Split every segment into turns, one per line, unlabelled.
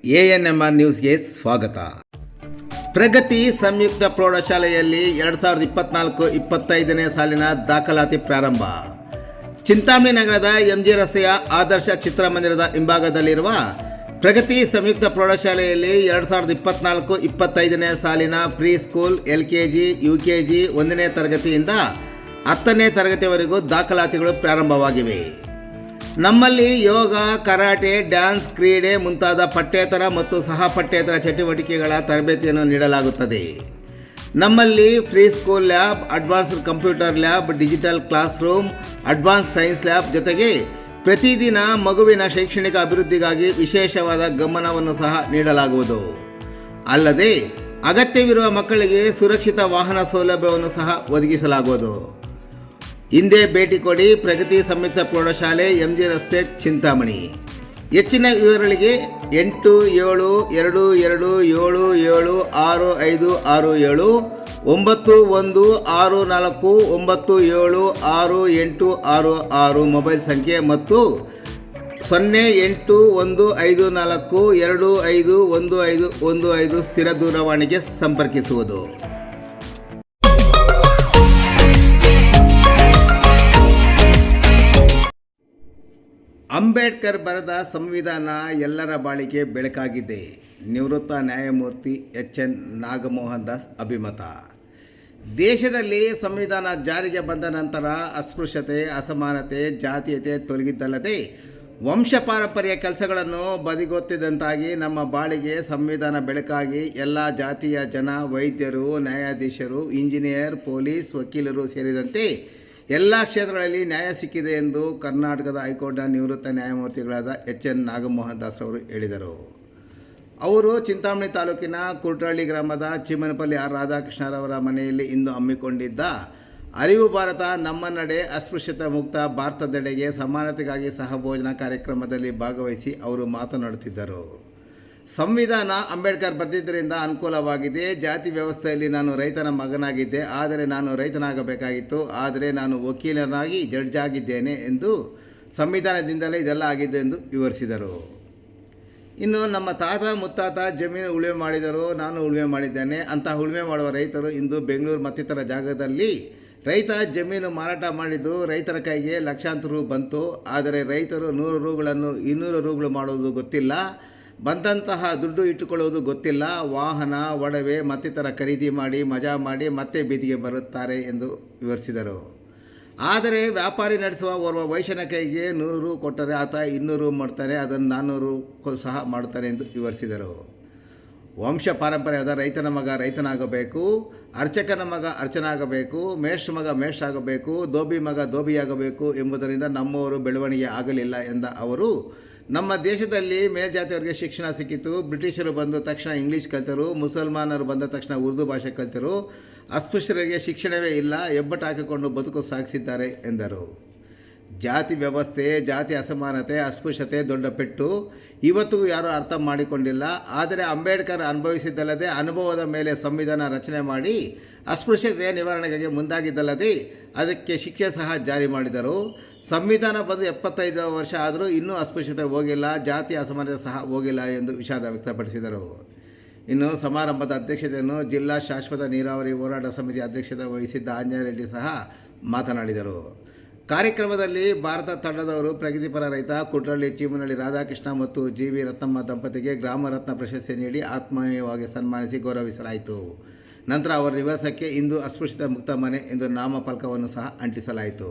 ANMR ನ್ಯೂಸ್ಗೆ ಸ್ವಾಗತ. ಪ್ರಗತಿ ಸಂಯುಕ್ತ ಪ್ರೌಢಶಾಲೆಯಲ್ಲಿ 2024-25ನೇ ಸಾಲಿನ ದಾಖಲಾತಿ ಪ್ರಾರಂಭ. ಚಿಂತಾಮಣಿ ನಗರದ MG ರಸ್ತೆಯ ಆದರ್ಶ ಚಿತ್ರಮಂದಿರದ ಹಿಂಭಾಗದಲ್ಲಿರುವ ಪ್ರಗತಿ ಸಂಯುಕ್ತ ಪ್ರೌಢಶಾಲೆಯಲ್ಲಿ 2024-25ನೇ ಸಾಲಿನ ಪ್ರೀ ಸ್ಕೂಲ್ LKG, UKG 1ನೇ ತರಗತಿಯಿಂದ 10ನೇ ತರಗತಿಯವರೆಗೂ ದಾಖಲಾತಿಗಳು ಪ್ರಾರಂಭವಾಗಿವೆ. ನಮ್ಮಲ್ಲಿ ಯೋಗ, ಕರಾಟೆ, ಡ್ಯಾನ್ಸ್, ಕ್ರೀಡೆ ಮುಂತಾದ ಪಠ್ಯೇತರ ಮತ್ತು ಸಹ ಪಠ್ಯೇತರ ಚಟುವಟಿಕೆಗಳ ತರಬೇತಿಯನ್ನು ನೀಡಲಾಗುತ್ತದೆ. ನಮ್ಮಲ್ಲಿ free school lab, advanced computer lab, digital class room, advance science lab ಜೊತೆಗೆ ಪ್ರತಿದಿನ ಮಗುವಿನ ಶೈಕ್ಷಣಿಕ ಅಭಿವೃದ್ಧಿಗಾಗಿ ವಿಶೇಷವಾದ ಗಮನವನ್ನು ಸಹ ನೀಡಲಾಗುವುದು. ಅಲ್ಲದೆ ಅಗತ್ಯವಿರುವ ಮಕ್ಕಳಿಗೆ ಸುರಕ್ಷಿತ ವಾಹನ ಸೌಲಭ್ಯವನ್ನು ಸಹ ಒದಗಿಸಲಾಗುವುದು. ಹಿಂದೆ ಭೇಟಿ ಕೊಡಿ. ಪ್ರಗತಿ ಸಂಯುಕ್ತ ಪ್ರೌಢಶಾಲೆ, MG ರಸ್ತೆ, ಚಿಂತಾಮಣಿ. ಹೆಚ್ಚಿನ ವಿವರಗಳಿಗೆ 8172774796 ಮೊಬೈಲ್ ಸಂಖ್ಯೆ ಮತ್ತು 0815425115 ಸ್ಥಿರ ದೂರವಾಣಿಗೆ ಸಂಪರ್ಕಿಸುವುದು. ಅಂಬೇಡ್ಕರ್ ಬರೆದ ಸಂವಿಧಾನ ಎಲ್ಲರ ಬಾಳಿಗೆ ಬೆಳಕಾಗಿದೆ. ನಿವೃತ್ತ ನ್ಯಾಯಮೂರ್ತಿ HN ನಾಗಮೋಹನ್ ದಾಸ್ ಅಭಿಮತ. ದೇಶದಲ್ಲಿ ಸಂವಿಧಾನ ಜಾರಿಗೆ ಬಂದ ನಂತರ ಅಸ್ಪೃಶ್ಯತೆ, ಅಸಮಾನತೆ, ಜಾತೀಯತೆ ತೊಲಗಿದ್ದಲ್ಲದೆ ವಂಶ ಪಾರಂಪರ್ಯ ಕೆಲಸಗಳನ್ನು ಬದಿಗೊತ್ತಿದಂತಾಗಿ ನಮ್ಮ ಬಾಳಿಗೆ ಸಂವಿಧಾನ ಬೆಳಕಾಗಿ ಎಲ್ಲ ಜಾತಿಯ ಜನ, ವೈದ್ಯರು, ನ್ಯಾಯಾಧೀಶರು, ಇಂಜಿನಿಯರ್, ಪೊಲೀಸ್, ವಕೀಲರು ಸೇರಿದಂತೆ ಎಲ್ಲ ಕ್ಷೇತ್ರಗಳಲ್ಲಿ ನ್ಯಾಯ ಸಿಕ್ಕಿದೆ ಎಂದು ಕರ್ನಾಟಕದ ಹೈಕೋರ್ಟ್ನ ನಿವೃತ್ತ ನ್ಯಾಯಮೂರ್ತಿಗಳಾದ HN ನಾಗಮೋಹನ್ ದಾಸ್ ಅವರು ಹೇಳಿದರು. ಅವರು ಚಿಂತಾಮಣಿ ತಾಲೂಕಿನ ಕುರ್ಟಳ್ಳಿ ಗ್ರಾಮದ ಚಿಮ್ಮನಪಲ್ಲಿ R ರಾಧಾಕೃಷ್ಣರವರ ಮನೆಯಲ್ಲಿ ಇಂದು ಹಮ್ಮಿಕೊಂಡಿದ್ದ ಅರಿವು ಭಾರತ ನಮ್ಮ ನಡೆ ಅಸ್ಪೃಶ್ಯತೆ ಮುಕ್ತ ಭಾರತದೆಡೆಗೆ ಸಮಾನತೆಗಾಗಿ ಸಹಭೋಜನ ಕಾರ್ಯಕ್ರಮದಲ್ಲಿ ಭಾಗವಹಿಸಿ ಅವರು ಮಾತನಾಡುತ್ತಿದ್ದರು. ಸಂವಿಧಾನ ಅಂಬೇಡ್ಕರ್ ಬರೆದಿದ್ದರಿಂದ ಅನುಕೂಲವಾಗಿದೆ. ಜಾತಿ ವ್ಯವಸ್ಥೆಯಲ್ಲಿ ನಾನು ರೈತನ ಮಗನಾಗಿದ್ದೆ, ಆದರೆ ನಾನು ರೈತನಾಗಬೇಕಾಗಿತ್ತು. ಆದರೆ ನಾನು ವಕೀಲನಾಗಿ ಜಡ್ಜ್ ಆಗಿದ್ದೇನೆ ಎಂದು ಸಂವಿಧಾನದಿಂದಲೇ ಇದೆಲ್ಲ ಆಗಿದೆ ಎಂದು ವಿವರಿಸಿದರು. ಇನ್ನು ನಮ್ಮ ತಾತ ಮುತ್ತಾತ ಜಮೀನು ಉಳುಮೆ ಮಾಡಿದರು, ನಾನು ಉಳುಮೆ ಮಾಡಿದ್ದೇನೆ. ಅಂತಹ ಉಳುಮೆ ಮಾಡುವ ರೈತರು ಇಂದು ಬೆಂಗಳೂರು ಮತ್ತಿತರ ಜಾಗದಲ್ಲಿ ರೈತ ಜಮೀನು ಮಾರಾಟ ಮಾಡಿದ್ದು ರೈತರ ಕೈಗೆ ಲಕ್ಷಾಂತರ ರು ಬಂತು. ಆದರೆ ರೈತರು 100 ರೂಗಳನ್ನು 200 ರೂಗಳು ಮಾಡುವುದು ಗೊತ್ತಿಲ್ಲ. ಬಂದಂತಹ ದುಡ್ಡು ಇಟ್ಟುಕೊಳ್ಳುವುದು ಗೊತ್ತಿಲ್ಲ. ವಾಹನ, ಒಡವೆ ಮತ್ತಿತರ ಖರೀದಿ ಮಾಡಿ ಮಜಾ ಮಾಡಿ ಮತ್ತೆ ಬೀದಿಗೆ ಬರುತ್ತಾರೆ ಎಂದು ವಿವರಿಸಿದರು. ಆದರೆ ವ್ಯಾಪಾರಿ ನಡೆಸುವ ಓರ್ವ ವೈಶ್ಯನ ಕೈಗೆ 100 ರು ಕೊಟ್ಟರೆ ಆತ 200 ರು ಮಾಡ್ತಾರೆ, ಅದನ್ನು 400 ರು ಸಹ ಮಾಡುತ್ತಾರೆ ಎಂದು ವಿವರಿಸಿದರು. ವಂಶ ಪಾರಂಪರ್ಯದ ರೈತನ ಮಗ ರೈತನಾಗಬೇಕು, ಅರ್ಚಕನ ಮಗ ಅರ್ಚನಾಗಬೇಕು, ಮೇಷ್ಟ್ರ ಮಗ ಮೇಷ್ಟ್ರ ಆಗಬೇಕು, ದೋಬಿ ಮಗ ದೋಬಿಯಾಗಬೇಕು ಎಂಬುದರಿಂದ ನಮ್ಮವರು ಬೆಳವಣಿಗೆ ಆಗಲಿಲ್ಲ ಎಂದ ಅವರು, ನಮ್ಮ ದೇಶದಲ್ಲಿ ಮೇಲ್ಜಾತಿಯವರಿಗೆ ಶಿಕ್ಷಣ ಸಿಕ್ಕಿತು. ಬ್ರಿಟಿಷರು ಬಂದ ತಕ್ಷಣ ಇಂಗ್ಲೀಷ್ ಕಲಿತರು, ಮುಸಲ್ಮಾನರು ಬಂದ ತಕ್ಷಣ ಉರ್ದು ಭಾಷೆ ಕಲಿತರು. ಅಸ್ಪೃಶ್ಯರಿಗೆ ಶಿಕ್ಷಣವೇ ಇಲ್ಲ, ಹೆಬ್ಬಟ್ಟು ಹಾಕಿಕೊಂಡು ಬದುಕು ಸಾಗಿಸಿದ್ದಾರೆ ಎಂದರು. ಜಾತಿ ವ್ಯವಸ್ಥೆ, ಜಾತಿ ಅಸಮಾನತೆ, ಅಸ್ಪೃಶ್ಯತೆ ದೊಡ್ಡ ಪೆಟ್ಟು ಇವತ್ತಿಗೂ ಯಾರೂ ಅರ್ಥ ಮಾಡಿಕೊಂಡಿಲ್ಲ. ಆದರೆ ಅಂಬೇಡ್ಕರ್ ಅನುಭವಿಸಿದ್ದಲ್ಲದೆ ಅನುಭವದ ಮೇಲೆ ಸಂವಿಧಾನ ರಚನೆ ಮಾಡಿ ಅಸ್ಪೃಶ್ಯತೆಯ ನಿವಾರಣೆಗೆ ಮುಂದಾಗಿದ್ದಲ್ಲದೆ ಅದಕ್ಕೆ ಶಿಕ್ಷೆ ಸಹ ಜಾರಿ ಮಾಡಿದರು. ಸಂವಿಧಾನ ಬಂದು 75 ವರ್ಷ ಆದರೂ ಇನ್ನೂ ಅಸ್ಪೃಶ್ಯತೆ ಹೋಗಿಲ್ಲ, ಜಾತಿ ಅಸಮಾನತೆ ಸಹ ಹೋಗಿಲ್ಲ ಎಂದು ವಿಷಾದ ವ್ಯಕ್ತಪಡಿಸಿದರು. ಇನ್ನು ಸಮಾರಂಭದ ಅಧ್ಯಕ್ಷತೆಯನ್ನು ಜಿಲ್ಲಾ ಶಾಶ್ವತ ನೀರಾವರಿ ಹೋರಾಟ ಸಮಿತಿ ಅಧ್ಯಕ್ಷತೆ ವಹಿಸಿದ್ದ ಆಂಜನೇಯ ರೆಡ್ಡಿ ಸಹ ಮಾತನಾಡಿದರು. ಕಾರ್ಯಕ್ರಮದಲ್ಲಿ ಭಾರತ ತಂಡದವರು ಪ್ರಗತಿಪರ ರೈತ ಕುಟ್ರಳ್ಳಿ ಚೀಮನಹಳ್ಳಿ ರಾಧಾಕೃಷ್ಣ ಮತ್ತು GV ರತ್ನಮ್ಮ ದಂಪತಿಗೆ ಗ್ರಾಮ ರತ್ನ ಪ್ರಶಸ್ತಿ ನೀಡಿ ಆತ್ಮೀಯವಾಗಿ ಸನ್ಮಾನಿಸಿ ಗೌರವಿಸಲಾಯಿತು. ನಂತರ ಅವರ ನಿವಾಸಕ್ಕೆ ಇಂದು ಅಸ್ಪೃಶ್ಯತೆ ಮುಕ್ತ ಮನೆ ಎಂದು ನಾಮಫಲಕವನ್ನು ಸಹ ಅಂಟಿಸಲಾಯಿತು.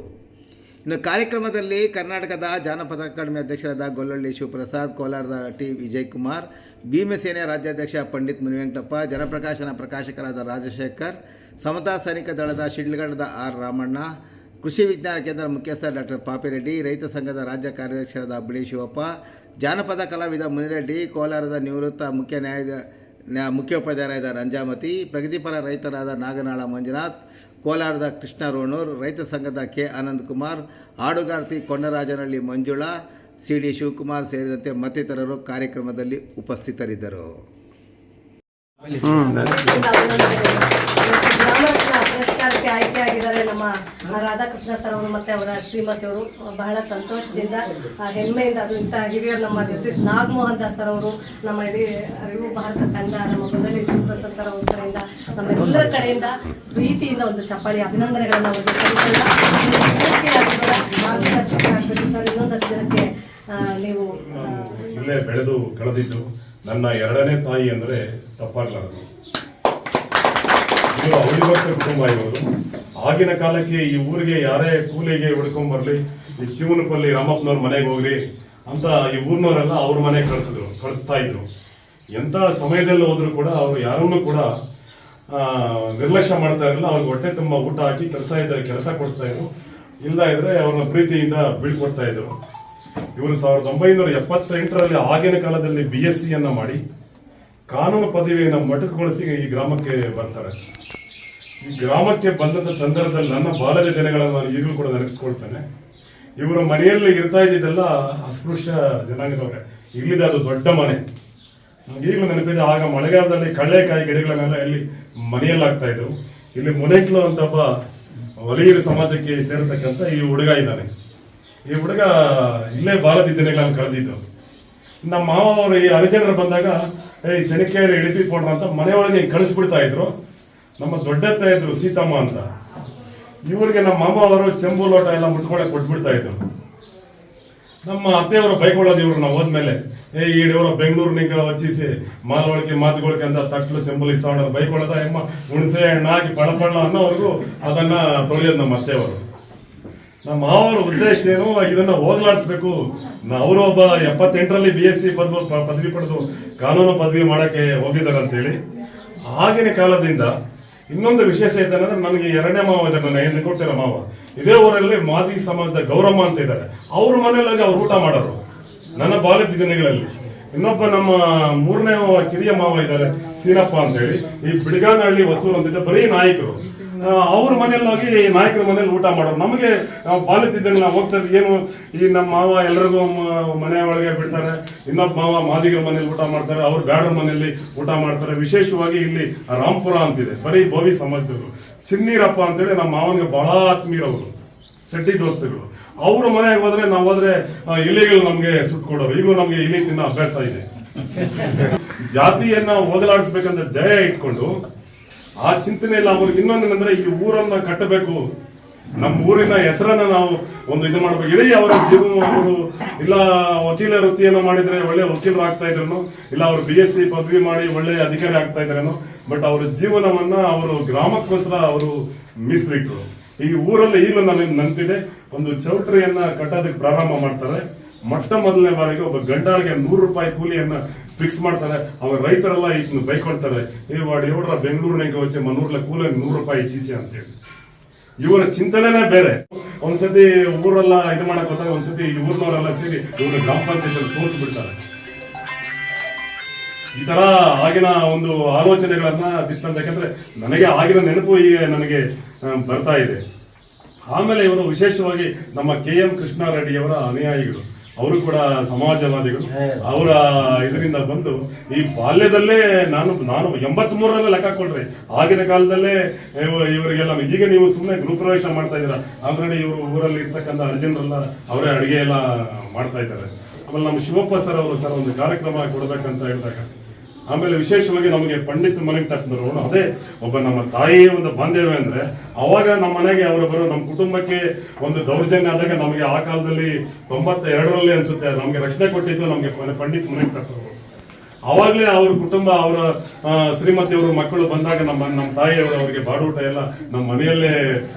ಇನ್ನು ಕಾರ್ಯಕ್ರಮದಲ್ಲಿ ಕರ್ನಾಟಕದ ಜಾನಪದ ಅಕಾಡೆಮಿ ಅಧ್ಯಕ್ಷರಾದ ಗೊಲ್ಲಳ್ಳಿ ಶಿವಪ್ರಸಾದ್, ಕೋಲಾರದ T ವಿಜಯಕುಮಾರ್, ಭೀಮಸೇನೆ ರಾಜ್ಯಾಧ್ಯಕ್ಷ ಪಂಡಿತ್ ಮುನಿವೆಂಕಟಪ್ಪ, ಜನಪ್ರಕಾಶನ ಪ್ರಕಾಶಕರಾದ ರಾಜಶೇಖರ್, ಸಮತಾ ಸೈನಿಕ ದಳದ ಶಿಡ್ಲಘಟ್ಟದ R ರಾಮಣ್ಣ, ಕೃಷಿ ವಿಜ್ಞಾನ ಕೇಂದ್ರ ಮುಖ್ಯಸ್ಥ ಡಾಕ್ಟರ್ ಪಾಪಿರೆಡ್ಡಿ, ರೈತ ಸಂಘದ ರಾಜ್ಯ ಕಾರ್ಯಾಧ್ಯಕ್ಷರಾದ ಬಿಳಿ ಶಿವಪ್ಪ, ಜಾನಪದ ಕಲಾವಿದ ಮುನಿರೆಡ್ಡಿ, ಕೋಲಾರದ ನಿವೃತ್ತ ಮುಖ್ಯೋಪಾಧ್ಯಾಯರಾದ ರಂಜಾಮತಿ, ಪ್ರಗತಿಪರ ರೈತರಾದ ನಾಗನಾಳ ಮಂಜುನಾಥ್, ಕೋಲಾರದ ಕೃಷ್ಣ ರೋಣೂರ್, ರೈತ ಸಂಘದ K ಆನಂದಕುಮಾರ್, ಹಾಡುಗಾರ್ತಿ ಕೊಂಡರಾಜನಹಳ್ಳಿ ಮಂಜುಳಾ, CD ಶಿವಕುಮಾರ್ ಸೇರಿದಂತೆ ಮತ್ತಿತರರು ಕಾರ್ಯಕ್ರಮದಲ್ಲಿ ಉಪಸ್ಥಿತರಿದ್ದರು.
ಪುರಸ್ಕಾರಕ್ಕೆ ಆಯ್ಕೆಯಾಗಿದ್ದಾರೆ ನಮ್ಮ ರಾಧಾಕೃಷ್ಣ ಸರ್ ಅವರು ಮತ್ತು ಅವರ ಶ್ರೀಮತಿಯವರು ಬಹಳ ಸಂತೋಷದಿಂದ ಹೆಮ್ಮೆಯಿಂದ ಅದು ಇಂಥ ಹಿರಿಯರು ನಮ್ಮ ಜಸ್ಟಿಸ್ ನಾಗಮೋಹನ್ ದಾಸ್ ಸರ್ ಅವರು ನಮ್ಮ ಇಡೀ ಅರಿವು ಭಾರತ ತಂಡ ನಮ್ಮ ಬದಲಿ ಶಿವಪ್ರಸಾದ್ ಸರ್ ಅವರ ಕಡೆಯಿಂದ ನಮ್ಮೆಲ್ಲರ ಕಡೆಯಿಂದ ಪ್ರೀತಿಯಿಂದ ಒಂದು ಚಪ್ಪಾಳಿ ಅಭಿನಂದನೆಗಳನ್ನು ಅವರಿಗೆ ಸಲ್ಲಿಸಲ್ಲ. ಮಾರ್ಗದರ್ಶಕ ಆಗಬೇಕು ಸರ್. ಇನ್ನೊಂದಷ್ಟು ಜನಕ್ಕೆ ನೀವು
ಇಲ್ಲೇ ಬೆಳೆದು ಕಳೆದಿದ್ದು ನನ್ನ ಎರಡನೇ ತಾಯಿ ಅಂದರೆ ತಪ್ಪಾಗಲಾರದು. ಇವರು ಅವಿಭಕ್ತ ಕುಟುಂಬ. ಇವರು ಆಗಿನ ಕಾಲಕ್ಕೆ ಈ ಊರಿಗೆ ಯಾರೇ ಕೂಲಿಗೆ ಹುಡ್ಕೊಂಡ್ಬರ್ಲಿ, ಈ ಚಿವನಪಲ್ಲಿ ರಾಮಪ್ಪನವ್ರ ಮನೆಗೆ ಹೋಗ್ರಿ ಅಂತ ಈ ಊರಿನವರೆಲ್ಲ ಅವ್ರ ಮನೆಗೆ ಕಳಿಸ್ತಾ ಇದ್ರು. ಎಂಥ ಸಮಯದಲ್ಲಿ ಹೋದ್ರು ಕೂಡ ಅವರು ಯಾರನ್ನೂ ಕೂಡ ನಿರ್ಲಕ್ಷ್ಯ ಮಾಡ್ತಾ ಇರಲಿಲ್ಲ. ಅವ್ರಿಗೆ ಹೊಟ್ಟೆ ತುಂಬ ಊಟ ಹಾಕಿ ಕೆಲಸ ಕೊಡ್ತಾ ಇದ್ರು. ಇಲ್ಲ ಇದ್ರೆ ಅವ್ರನ್ನ ಪ್ರೀತಿಯಿಂದ ಬೀಳ್ಕೊಡ್ತಾ ಇದ್ರು. ಇವರು 1978ರಲ್ಲಿ ಆಗಿನ ಕಾಲದಲ್ಲಿ BSc ಮಾಡಿ ಕಾನೂನು ಪದವಿಯನ್ನು ಮೊಟಕುಗೊಳಿಸಿ ಈ ಗ್ರಾಮಕ್ಕೆ ಬರ್ತಾರೆ. ಈ ಗ್ರಾಮಕ್ಕೆ ಬಂದಂತ ಸಂದರ್ಭದಲ್ಲಿ ನನ್ನ ಬಾಲ್ಯದ ದಿನಗಳನ್ನು ನಾನು ಈಗಲೂ ಕೂಡ ನೆನಪಿಸ್ಕೊಳ್ತೇನೆ. ಇವರು ಮನೆಯಲ್ಲಿ ಇರ್ತಾ ಇದ್ದಿದ್ದೆಲ್ಲ ಅಸ್ಪೃಶ್ಯ ಜನಾಂಗದವ್ರೆ. ಇಲ್ಲಿದೆ ಅದು ದೊಡ್ಡ ಮನೆ, ಈಗಲೂ ನೆನಪಿದೆ. ಆಗ ಮಳೆಗಾಲದಲ್ಲಿ ಕಳ್ಳೆಕಾಯಿ ಗಿಡಗಳನ್ನೆಲ್ಲ ಇಲ್ಲಿ ಮನೆಯಲ್ಲಾಗ್ತಾ ಇದ್ರು. ಇಲ್ಲಿ ಮುನೆಕ್ಲು ಅಂತ ಒಬ್ಬ ಒಲಿಯರು ಸಮಾಜಕ್ಕೆ ಸೇರತಕ್ಕಂಥ ಈ ಹುಡುಗ ಇದ್ದಾನೆ. ಈ ಹುಡುಗ ಇಲ್ಲೇ ಬಾಲದ ದಿನಗಳನ್ನು ಕಳೆದಿದ್ದು. ನಮ್ಮ ಮಾವ ಅವರು ಈ ಹರಿಜನರು ಬಂದಾಗ ಈ ಸೆನಕೆಯಲ್ಲಿ ಇಳಿಸಿಕೊಡ್ರ ಅಂತ ಮನೆಯೊಳಗೆ ಕಳಿಸ್ಬಿಡ್ತಾ ಇದ್ರು. ನಮ್ಮ ದೊಡ್ಡತ್ತ ಇದ್ರು ಸೀತಮ್ಮ ಅಂತ. ಇವ್ರಿಗೆ ನಮ್ಮ ಮಾಮ ಅವರು ಚೆಂಬು ಲೋಟ ಎಲ್ಲ ಮುಟ್ಕೊಳಕ್ ಕೊಟ್ಬಿಡ್ತಾ ಇದ್ರು. ನಮ್ಮ ಅತ್ತೆಯವರು ಬೈಕೊಳ್ಳೋದು ಇವ್ರು ನಾವು ಹೋದ್ಮೇಲೆ, ಈಡವರು ಬೆಂಗಳೂರಿನಿಂದ ವಚ್ಚಿಸಿ ಮಾಲ್ವಳಿಕೆ ಮಾತುಗಳಿಗೆ ಅಂತ ತಟ್ಲು ಸೆಂಬಲಿಸ್ತಾ ಬೈಕೊಳ್ಳೋದ ಎಮ್ಮ ಹುಣಸೆ ಹಣ್ಣು ಹಾಕಿ ಪಳಪಳ್ಳ ಅನ್ನೋವರೆಗೂ ಅದನ್ನ ತೊಳೆಯೋದು ನಮ್ಮ ಅತ್ತೆಯವರು. ನಮ್ಮ ಮಾವರ ಉದ್ದೇಶ ಏನು, ಇದನ್ನ ಹೋಗ್ಲಾಡಿಸ್ಬೇಕು. ಅವರು ಒಬ್ಬ 78ರಲ್ಲಿ BSc ಪದವಿ ಪಡೆದು ಕಾನೂನು ಪದವಿ ಮಾಡಕ್ಕೆ ಹೋಗಿದ್ದಾರೆ ಅಂತೇಳಿ. ಆಗಿನ ಕಾಲದಿಂದ ಇನ್ನೊಂದು ವಿಶೇಷ ಏನಂದ್ರೆ, ನನಗೆ ಎರಡನೇ ಮಾವ ಇದ್ದಾರೆ, ನನ್ನ ಹೆಣ್ಣು ಕೊಟ್ಟಿರೋ ಮಾವ. ಇದೇ ಊರಲ್ಲಿ ಮಾದಿ ಸಮಾಜದ ಗೌರಮ್ಮ ಅಂತ ಇದ್ದಾರೆ. ಅವ್ರ ಮನೆಯಲ್ಲಿ ಅವ್ರು ಊಟ ಮಾಡೋರು ನನ್ನ ಬಾಲ್ಯದ ದಿನಗಳಲ್ಲಿ. ಇನ್ನೊಬ್ಬ ನಮ್ಮ ಮೂರನೇ ಕಿರಿಯ ಮಾವ ಇದ್ದಾರೆ ಸೀನಪ್ಪ ಅಂತ ಹೇಳಿ. ಈ ಬಿಡಗಾನಹಳ್ಳಿ ಹೊಸೂರು ಅಂತಿದ್ದ ಬರೀ ನಾಯಕರು. ಅವ್ರ ಮನೆಯಲ್ಲಿ ಹೋಗಿ ನಾಯಕರ ಮನೇಲಿ ಊಟ ಮಾಡೋರು. ನಮಗೆ ನಾವು ಬಾಲ್ಯದಿದ್ದಂಗೆ ನಾವು ಹೋಗ್ತಾ ಇದ್ವಿ. ಏನು ಈ ನಮ್ಮ ಮಾವ ಎಲ್ರಿಗೂ ಮನೆ ಒಳಗೆ ಬಿಡ್ತಾರೆ, ಇನ್ನೊಬ್ಬ ಮಾವ ಮಾದಿಗರ ಮನೇಲಿ ಊಟ ಮಾಡ್ತಾರೆ, ಅವ್ರು ಬ್ಯಾಡರ ಮನೆಯಲ್ಲಿ ಊಟ ಮಾಡ್ತಾರೆ. ವಿಶೇಷವಾಗಿ ಇಲ್ಲಿ ರಾಂಪುರ ಅಂತಿದೆ, ಬರೀ ಬೋವಿ ಸಮಾಜದವರು. ಚಿನ್ನೀರಪ್ಪ ಅಂತೇಳಿ ನಮ್ಮ ಮಾವನಿಗೆ ಬಹಳ ಆತ್ಮೀಯರವರು, ಚಡ್ಡಿ ದೋಸ್ತಗಳು. ಅವ್ರ ಮನೆಗೆ ಹೋದ್ರೆ ನಾವು ಹೋದ್ರೆ ಇಲಿಗಳು ನಮ್ಗೆ ಸುಟ್ಕೊಡೋರು. ಈಗೂ ನಮ್ಗೆ ಇಲಿ ತಿನ್ನೋ ಅಭ್ಯಾಸ ಇದೆ. ಜಾತಿಯನ್ನ ಹೋಗಲಾಡಿಸ್ಬೇಕಂತ ಧ್ಯೇಯ ಇಟ್ಕೊಂಡು ಆ ಚಿಂತನೆಯಲ್ಲಿ ಅವ್ರಿಗೆ ಇನ್ನೊಂದೇನಂದ್ರೆ, ಈ ಊರನ್ನ ಕಟ್ಟಬೇಕು, ನಮ್ಮ ಊರಿನ ಹೆಸರನ್ನ ನಾವು ಒಂದು ಇದು ಮಾಡ್ಬೇಕು. ಇಡೀ ಅವರ ಜೀವನ ಅವರು ಇಲ್ಲ ವಕೀಲ ವೃತ್ತಿಯನ್ನು ಮಾಡಿದ್ರೆ ಒಳ್ಳೆ ವಕೀಲರು ಆಗ್ತಾ ಇದ್ರು, ಇಲ್ಲ ಅವರು BSc ಪದವಿ ಮಾಡಿ ಒಳ್ಳೆ ಅಧಿಕಾರಿ ಆಗ್ತಾ ಇದ್ರೇನು. ಬಟ್ ಅವ್ರ ಜೀವನವನ್ನ ಅವರು ಗ್ರಾಮಕ್ಕೋಸ್ಕರ ಅವರು ಮೀಸಲಿಟ್ರು. ಈ ಊರಲ್ಲಿ ಈಗಲೂ ನನಗೆ ನೆನಪಿದೆ, ಒಂದು ಚೌಟ್ರಿಯನ್ನ ಕಟ್ಟೋದಕ್ಕೆ ಪ್ರಾರಂಭ ಮಾಡ್ತಾರೆ. ಮೊಟ್ಟ ಮೊದಲನೇ ಬಾರಿಗೆ ಒಬ್ಬ ಗಂಡಾಳಿಗೆ 100 ರೂಪಾಯಿ ಕೂಲಿಯನ್ನ ಫಿಕ್ಸ್ ಮಾಡ್ತಾರೆ. ಅವ್ರ ರೈತರೆಲ್ಲ ಇದನ್ನು ಬೈಕೊಳ್ತಾರೆ, ಇವರ ಬೆಂಗಳೂರಿನಾಗ వచ్చే ಮನೂರ್ಲ ಕೂಲಿಗೆ 100 ರೂಪಾಯಿ ಇಚ್ಚಿಸಿ ಅಂತೇಳಿ. ಇವರ ಚಿಂತನೆನೇ ಬೇರೆ. ಒಂದ್ಸತಿ ಊರೆಲ್ಲ ಇದು ಮಾಡಕ್ ಹೋದಾಗ ಒಂದ್ಸತಿ ಊರ್ನವರೆಲ್ಲ ಸೇರಿ ಇವ್ರ ಗ್ರಾಮ ಪಂಚಾಯತ್ ಸೋಲಿಸ್ಬಿಡ್ತಾರೆ. ಈ ತರ ಆಗಿನ ಒಂದು ಆಲೋಚನೆಗಳನ್ನ ಬಿತ್ತಂದ್ರೆ ನನಗೆ ಆಗಿನ ನೆನಪು ಈಗ ನನಗೆ ಬರ್ತಾ ಇದೆ. ಆಮೇಲೆ ಇವರು ವಿಶೇಷವಾಗಿ ನಮ್ಮ KM ಕೃಷ್ಣಾರೆಡ್ಡಿಯವರ ಅನುಯಾಯಿಗಳು. ಅವರು ಕೂಡ ಸಮಾಜವಾದಿಗಳು. ಅವರ ಇದರಿಂದ ಬಂದು ಈ ಬಾಲ್ಯದಲ್ಲೇ ನಾನು 83ರಲ್ಲಿ ಲೆಕ್ಕ ಕೊಡ್ರಿ. ಆಗಿನ ಕಾಲದಲ್ಲೇ ಇವರಿಗೆಲ್ಲ ಈಗ ನೀವು ಸುಮ್ಮನೆ ಗೃಹಪ್ರವೇಶ ಮಾಡ್ತಾ ಇದ್ದೀರಾ, ಆಲ್ರೆಡಿ ಇವರು ಊರಲ್ಲಿ ಇರ್ತಕ್ಕಂಥ ಅರ್ಜೆಂಟ್ರೆಲ್ಲ ಅವರೇ ಅಡುಗೆ ಎಲ್ಲ ಮಾಡ್ತಾ ಇದ್ದಾರೆ. ಆಮೇಲೆ ನಮ್ಮ ಶಿವಪ್ಪ ಸರ್ ಅವರು ಸರ್ ಒಂದು ಕಾರ್ಯಕ್ರಮ ಕೊಡ್ಬೇಕಂತ ಹೇಳಿದಾಗ, ಆಮೇಲೆ ವಿಶೇಷವಾಗಿ ನಮಗೆ ಪಂಡಿತ್ ಮನೆಂಟಪ್ಪನವರು, ಅದೇ ಒಬ್ಬ ನಮ್ಮ ತಾಯಿಯ ಒಂದು ಬಾಂಧವ್ಯ ಅಂದ್ರೆ, ಅವಾಗ ನಮ್ಮ ಮನೆಗೆ ಅವರು ಬರೋ ನಮ್ಮ ಕುಟುಂಬಕ್ಕೆ ಒಂದು ದೌರ್ಜನ್ಯ ಆದಾಗ ನಮಗೆ ಆ ಕಾಲದಲ್ಲಿ 92ರಲ್ಲಿ ಅನ್ಸುತ್ತೆ ನಮಗೆ ರಕ್ಷಣೆ ಕೊಟ್ಟಿದ್ದು ನಮಗೆ ಪಂಡಿತ್ ಮನೆಂಟಪ್ಪನವರು. ಅವಾಗಲೇ ಅವ್ರ ಕುಟುಂಬ ಅವರ ಶ್ರೀಮತಿಯವರು ಮಕ್ಕಳು ಬಂದಾಗ ನಮ್ಮ ತಾಯಿಯವರು ಅವರಿಗೆ ಬಾಡೂಟ ಎಲ್ಲ ನಮ್ಮ ಮನೆಯಲ್ಲೇ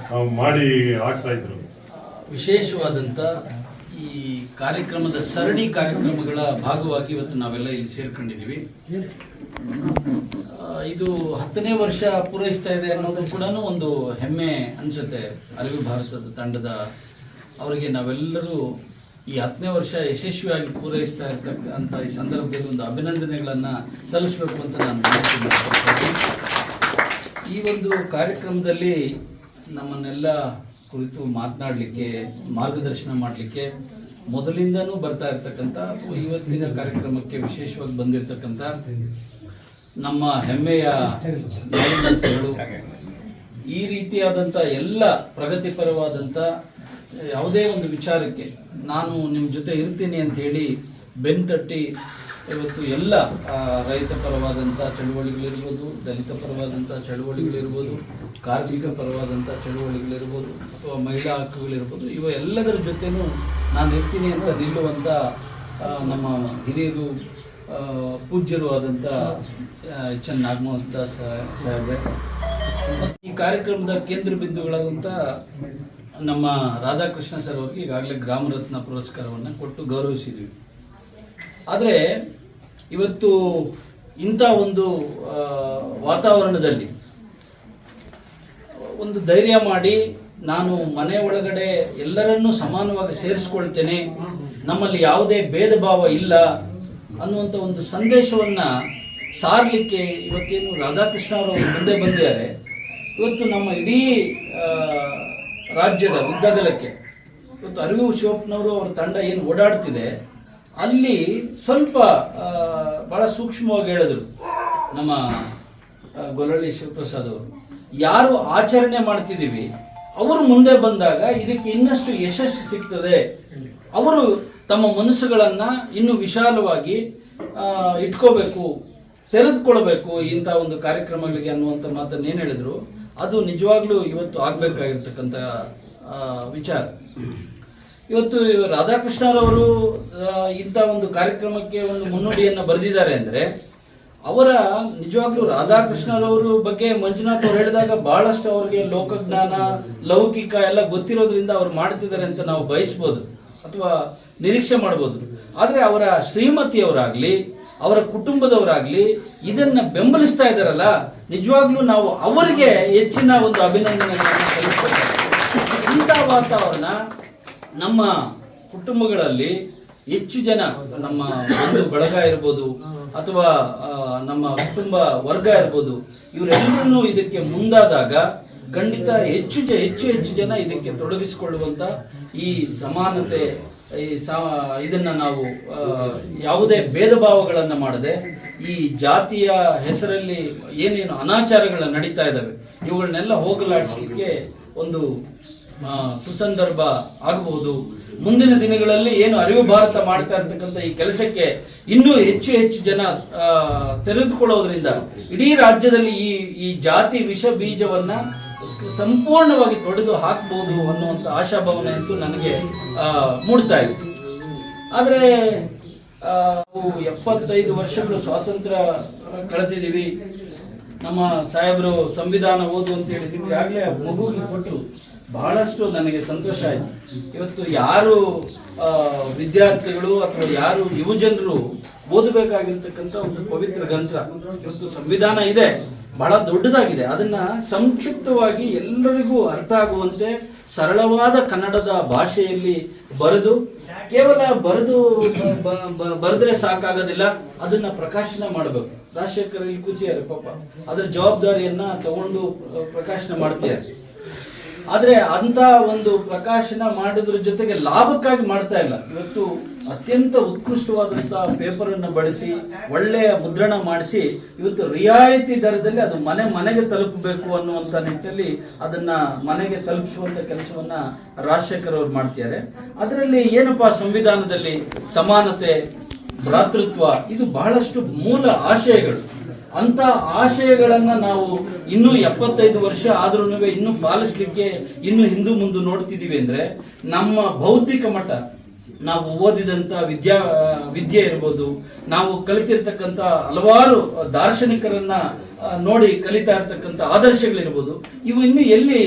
ಮಾಡಿ ಆಗ್ತಾ ಇದ್ರು.
ವಿಶೇಷವಾದಂತ ಈ ಕಾರ್ಯಕ್ರಮದ ಸರಣಿ ಕಾರ್ಯಕ್ರಮಗಳ ಭಾಗವಾಗಿ ಇವತ್ತು ನಾವೆಲ್ಲ ಇಲ್ಲಿ ಸೇರ್ಕೊಂಡಿದ್ದೀವಿ. ಇದು 10ನೇ ವರ್ಷ ಪೂರೈಸ್ತಾ ಇದೆ ಅನ್ನೋದು ಕೂಡ ಒಂದು ಹೆಮ್ಮೆ ಅನ್ಸುತ್ತೆ. ಅರಿವು ಭಾರತದ ತಂಡದ ಅವರಿಗೆ ನಾವೆಲ್ಲರೂ ಈ 10ನೇ ವರ್ಷ ಯಶಸ್ವಿಯಾಗಿ ಪೂರೈಸ್ತಾ ಇರ್ತಕ್ಕಂಥ ಈ ಸಂದರ್ಭದಲ್ಲಿ ಒಂದು ಅಭಿನಂದನೆಗಳನ್ನ ಸಲ್ಲಿಸಬೇಕು ಅಂತ ನಾನು ಈ ಒಂದು ಕಾರ್ಯಕ್ರಮದಲ್ಲಿ ನಮ್ಮನ್ನೆಲ್ಲ ಕುರಿತು ಮಾತನಾಡಲಿಕ್ಕೆ, ಮಾರ್ಗದರ್ಶನ ಮಾಡಲಿಕ್ಕೆ ಮೊದಲಿಂದನೂ ಬರ್ತಾ ಇರ್ತಕ್ಕಂಥ ಅಥವಾ ಇವತ್ತಿನ ಕಾರ್ಯಕ್ರಮಕ್ಕೆ ವಿಶೇಷವಾಗಿ ಬಂದಿರತಕ್ಕಂಥ ನಮ್ಮ ಹೆಮ್ಮೆಯ ನ್ಯಾಯಮೂರ್ತಿಗಳು, ಈ ರೀತಿ ರೀತಿಯಾದಂಥ ಎಲ್ಲ ಪ್ರಗತಿಪರವಾದಂಥ ಯಾವುದೇ ಒಂದು ವಿಚಾರಕ್ಕೆ ನಾನು ನಿಮ್ಮ ಜೊತೆ ಇರ್ತೀನಿ ಅಂತ ಹೇಳಿ ಬೆನ್ತಟ್ಟಿ ಇವತ್ತು ಎಲ್ಲ ರೈತ ಪರವಾದಂಥ ಚಳುವಳಿಗಳಿರ್ಬೋದು, ದಲಿತ ಪರವಾದಂಥ ಚಳುವಳಿಗಳಿರ್ಬೋದು, ಕಾರ್ಮಿಕ ಪರವಾದಂಥ ಚಳುವಳಿಗಳಿರ್ಬೋದು, ಅಥವಾ ಮಹಿಳಾ ಹಕ್ಕುಗಳಿರ್ಬೋದು, ಇವ ಎಲ್ಲದರ ಜೊತೆನೂ ನಾನು ಇರ್ತೀನಿ ಅಂತ ನಿಲ್ಲುವಂಥ ನಮ್ಮ ಹಿರಿಯರು ಪೂಜ್ಯರು ಆದಂಥ ಎಚ್ ಎನ್ ನಾಗಮೋಹನ್ ದಾಸ್ ಸಾಹೇಬ್ರೆ, ಮತ್ತು ಈ ಕಾರ್ಯಕ್ರಮದ ಕೇಂದ್ರ ಬಿಂದುಗಳಾದಂಥ ನಮ್ಮ ರಾಧಾಕೃಷ್ಣ ಸರ್ ಅವರಿಗೆ ಈಗಾಗಲೇ ಗ್ರಾಮ ರತ್ನ ಪುರಸ್ಕಾರವನ್ನು ಕೊಟ್ಟು ಗೌರವಿಸಿದ್ವಿ. ಆದರೆ ಇವತ್ತು ಇಂಥ ಒಂದು ವಾತಾವರಣದಲ್ಲಿ ಒಂದು ಧೈರ್ಯ ಮಾಡಿ ನಾನು ಮನೆ ಒಳಗಡೆ ಎಲ್ಲರನ್ನೂ ಸಮಾನವಾಗಿ ಸೇರಿಸ್ಕೊಳ್ತೇನೆ, ನಮ್ಮಲ್ಲಿ ಯಾವುದೇ ಭೇದ ಭಾವ ಇಲ್ಲ ಅನ್ನುವಂಥ ಒಂದು ಸಂದೇಶವನ್ನು ಸಾರಲಿಕ್ಕೆ ಇವತ್ತೇನು ರಾಧಾಕೃಷ್ಣ ಅವರು ಮುಂದೆ ಬಂದಿದ್ದಾರೆ. ಇವತ್ತು ನಮ್ಮ ಇಡೀ ರಾಜ್ಯದ ಉದ್ದಗಲಕ್ಕೆ ಇವತ್ತು ಅರಿವು ಶಿವಪ್ಪನವರು ಅವರ ತಂಡ ಏನು ಓಡಾಡ್ತಿದೆ ಅಲ್ಲಿ ಸ್ವಲ್ಪ ಬಹಳ ಸೂಕ್ಷ್ಮವಾಗಿ ಹೇಳಿದ್ರು ನಮ್ಮ ಗೊಲ್ಲಳ್ಳಿ ಶಿವಪ್ರಸಾದ್ ಅವರು, ಯಾರು ಆಚರಣೆ ಮಾಡ್ತಿದ್ದೀವಿ ಅವರು ಮುಂದೆ ಬಂದಾಗ ಇದಕ್ಕೆ ಇನ್ನಷ್ಟು ಯಶಸ್ಸು ಸಿಗ್ತದೆ, ಅವರು ತಮ್ಮ ಮನಸ್ಸುಗಳನ್ನು ಇನ್ನೂ ವಿಶಾಲವಾಗಿ ಇಟ್ಕೋಬೇಕು, ತೆರೆದುಕೊಳ್ಬೇಕು ಇಂಥ ಒಂದು ಕಾರ್ಯಕ್ರಮಗಳಿಗೆ ಅನ್ನುವಂಥ ಮಾತನ್ನು ಏನು ಹೇಳಿದ್ರು ಅದು ನಿಜವಾಗ್ಲೂ ಇವತ್ತು ಆಗಬೇಕಾಗಿರ್ತಕ್ಕಂಥ ವಿಚಾರ. ಇವತ್ತು ರಾಧಾಕೃಷ್ಣರವರು ಇಂಥ ಒಂದು ಕಾರ್ಯಕ್ರಮಕ್ಕೆ ಒಂದು ಮುನ್ನುಡಿಯನ್ನು ಬರೆದಿದ್ದಾರೆ ಅಂದರೆ ಅವರ ನಿಜವಾಗ್ಲೂ ರಾಧಾಕೃಷ್ಣರವರು ಬಗ್ಗೆ ಮಂಜುನಾಥ್ ಅವರು ಹೇಳಿದಾಗ ಬಹಳಷ್ಟು ಅವ್ರಿಗೆ ಲೋಕಜ್ಞಾನ ಲೌಕಿಕ ಎಲ್ಲ ಗೊತ್ತಿರೋದ್ರಿಂದ ಅವ್ರು ಮಾಡ್ತಿದ್ದಾರೆ ಅಂತ ನಾವು ಬಯಸ್ಬೋದು ಅಥವಾ ನಿರೀಕ್ಷೆ ಮಾಡ್ಬೋದು. ಆದರೆ ಅವರ ಶ್ರೀಮತಿಯವರಾಗ್ಲಿ ಅವರ ಕುಟುಂಬದವರಾಗ್ಲಿ ಇದನ್ನ ಬೆಂಬಲಿಸ್ತಾ ಇದ್ದಾರಲ್ಲ, ನಿಜವಾಗ್ಲೂ ನಾವು ಅವರಿಗೆ ಹೆಚ್ಚಿನ ಒಂದು ಅಭಿನಂದನೆಗಳನ್ನು ಸಲ್ಲಿಸಬೇಕು. ಇಂಥ ವಾತಾವರಣ ನಮ್ಮ ಕುಟುಂಬಗಳಲ್ಲಿ ಹೆಚ್ಚು ಜನ ನಮ್ಮ ಬಂಧು ಬಳಗ ಇರ್ಬೋದು ಅಥವಾ ನಮ್ಮ ಕುಟುಂಬ ವರ್ಗ ಇರ್ಬೋದು, ಇವರೆಲ್ಲರೂ ಇದಕ್ಕೆ ಮುಂದಾದಾಗ ಖಂಡಿತ ಹೆಚ್ಚು ಜನ ಇದಕ್ಕೆ ತೊಡಗಿಸಿಕೊಳ್ಳುವಂತ ಈ ಸಮಾನತೆ ಇದನ್ನ ನಾವು ಯಾವುದೇ ಭೇದ ಭಾವಗಳನ್ನು ಮಾಡದೆ ಈ ಜಾತಿಯ ಹೆಸರಲ್ಲಿ ಏನೇನು ಅನಾಚಾರಗಳ ನಡೀತಾ ಇದ್ದಾವೆ ಇವುಗಳನ್ನೆಲ್ಲ ಹೋಗಲಾಡಿಸಲಿಕ್ಕೆ ಒಂದು ಸುಸಂದರ್ಭ ಆಗಬಹುದು. ಮುಂದಿನ ದಿನಗಳಲ್ಲಿ ಏನು ಅರಿವು ಭಾರತ ಮಾಡ್ತಾ ಇರ್ತಕ್ಕಂಥ ಈ ಕೆಲಸಕ್ಕೆ ಇನ್ನೂ ಹೆಚ್ಚು ಜನ ತೆರೆದುಕೊಳ್ಳೋದ್ರಿಂದ ಇಡೀ ರಾಜ್ಯದಲ್ಲಿ ಈ ಜಾತಿ ವಿಷ ಬೀಜವನ್ನ ಸಂಪೂರ್ಣವಾಗಿ ತೊಡೆದು ಹಾಕಬಹುದು ಅನ್ನುವಂಥ ಆಶಾಭಾವನೆ ಅಂತೂ ನನಗೆ ಮೂಡ್ತಾ ಇತ್ತು. ಆದರೆ 75 ವರ್ಷಗಳು ಸ್ವಾತಂತ್ರ್ಯ ಕಳೆದಿದ್ದೀವಿ. ನಮ್ಮ ಸಾಹೇಬರು ಸಂವಿಧಾನ ಓದು ಅಂತ ಹೇಳಿ ನಿಮ್ಗೆ ಆಗ್ಲೇ ಮಗುವಿಗೆ ಕೊಟ್ಟು ಬಹಳಷ್ಟು ನನಗೆ ಸಂತೋಷ ಆಯ್ತು. ಇವತ್ತು ಯಾರು ವಿದ್ಯಾರ್ಥಿಗಳು ಅಥವಾ ಯಾರು ಯುವಜನರು ಓದಬೇಕಾಗಿರ್ತಕ್ಕಂಥ ಒಂದು ಪವಿತ್ರ ಗ್ರಂಥ ಇವತ್ತು ಸಂವಿಧಾನ ಇದೆ, ಬಹಳ ದೊಡ್ಡದಾಗಿದೆ. ಅದನ್ನ ಸಂಕ್ಷಿಪ್ತವಾಗಿ ಎಲ್ಲರಿಗೂ ಅರ್ಥ ಆಗುವಂತೆ ಸರಳವಾದ ಕನ್ನಡದ ಭಾಷೆಯಲ್ಲಿ ಬರೆದು ಕೇವಲ ಬರೆದ್ರೆ ಸಾಕಾಗೋದಿಲ್ಲ, ಅದನ್ನ ಪ್ರಕಾಶನ ಮಾಡಬೇಕು. ರಾಜಶೇಖರ್ ಇಲ್ಲಿ ಕೂತಿದ್ದಾರೆ ಪಾಪ, ಅದರ ಜವಾಬ್ದಾರಿಯನ್ನ ತಗೊಂಡು ಪ್ರಕಾಶನ ಮಾಡ್ತಿದ್ದಾರೆ. ಆದ್ರೆ ಅಂತ ಒಂದು ಪ್ರಕಾಶನ ಮಾಡೋದ್ರ ಜೊತೆಗೆ ಲಾಭಕ್ಕಾಗಿ ಮಾಡ್ತಾ ಇಲ್ಲ. ಇವತ್ತು ಅತ್ಯಂತ ಉತ್ಕೃಷ್ಟವಾದಂತಹ ಪೇಪರ್ ಅನ್ನು ಬಳಸಿ ಒಳ್ಳೆಯ ಮುದ್ರಣ ಮಾಡಿಸಿ ಇವತ್ತು ರಿಯಾಯಿತಿ ದರದಲ್ಲಿ ಅದು ಮನೆಗೆ ತಲುಪಬೇಕು ಅನ್ನುವಂತ ನಿಟ್ಟಿನಲ್ಲಿ ಅದನ್ನ ಮನೆಗೆ ತಲುಪಿಸುವಂತ ಕೆಲಸವನ್ನ ರಾಜಶೇಖರ್ ಅವರು ಮಾಡ್ತಿದ್ದಾರೆ. ಅದರಲ್ಲಿ ಏನಪ್ಪಾ ಸಂವಿಧಾನದಲ್ಲಿ ಸಮಾನತೆ, ಭ್ರಾತೃತ್ವ ಇದು ಬಹಳಷ್ಟು ಮೂಲ ಆಶಯಗಳು. ಅಂತ ಆಶಯಗಳನ್ನ ನಾವು ಇನ್ನೂ 75 ವರ್ಷ ಆದ್ರೂ ಇನ್ನೂ ಪಾಲಿಸ್ಲಿಕ್ಕೆ ಇನ್ನೂ ಹಿಂದೂ ಮುಂದೆ ನೋಡ್ತಿದೀವಿ ಅಂದ್ರೆ ನಮ್ಮ ಬೌದ್ಧಿಕ ಮಟ್ಟ, ನಾವು ಓದಿದಂತ ವಿದ್ಯೆ ಇರ್ಬೋದು, ನಾವು ಕಲಿತಿರ್ತಕ್ಕಂಥ ಹಲವಾರು ದಾರ್ಶನಿಕರನ್ನ ನೋಡಿ ಕಲಿತಾ ಇರ್ತಕ್ಕಂಥ ಆದರ್ಶಗಳಿರ್ಬೋದು, ಇವು ಇನ್ನೂ ಎಲ್ಲಿ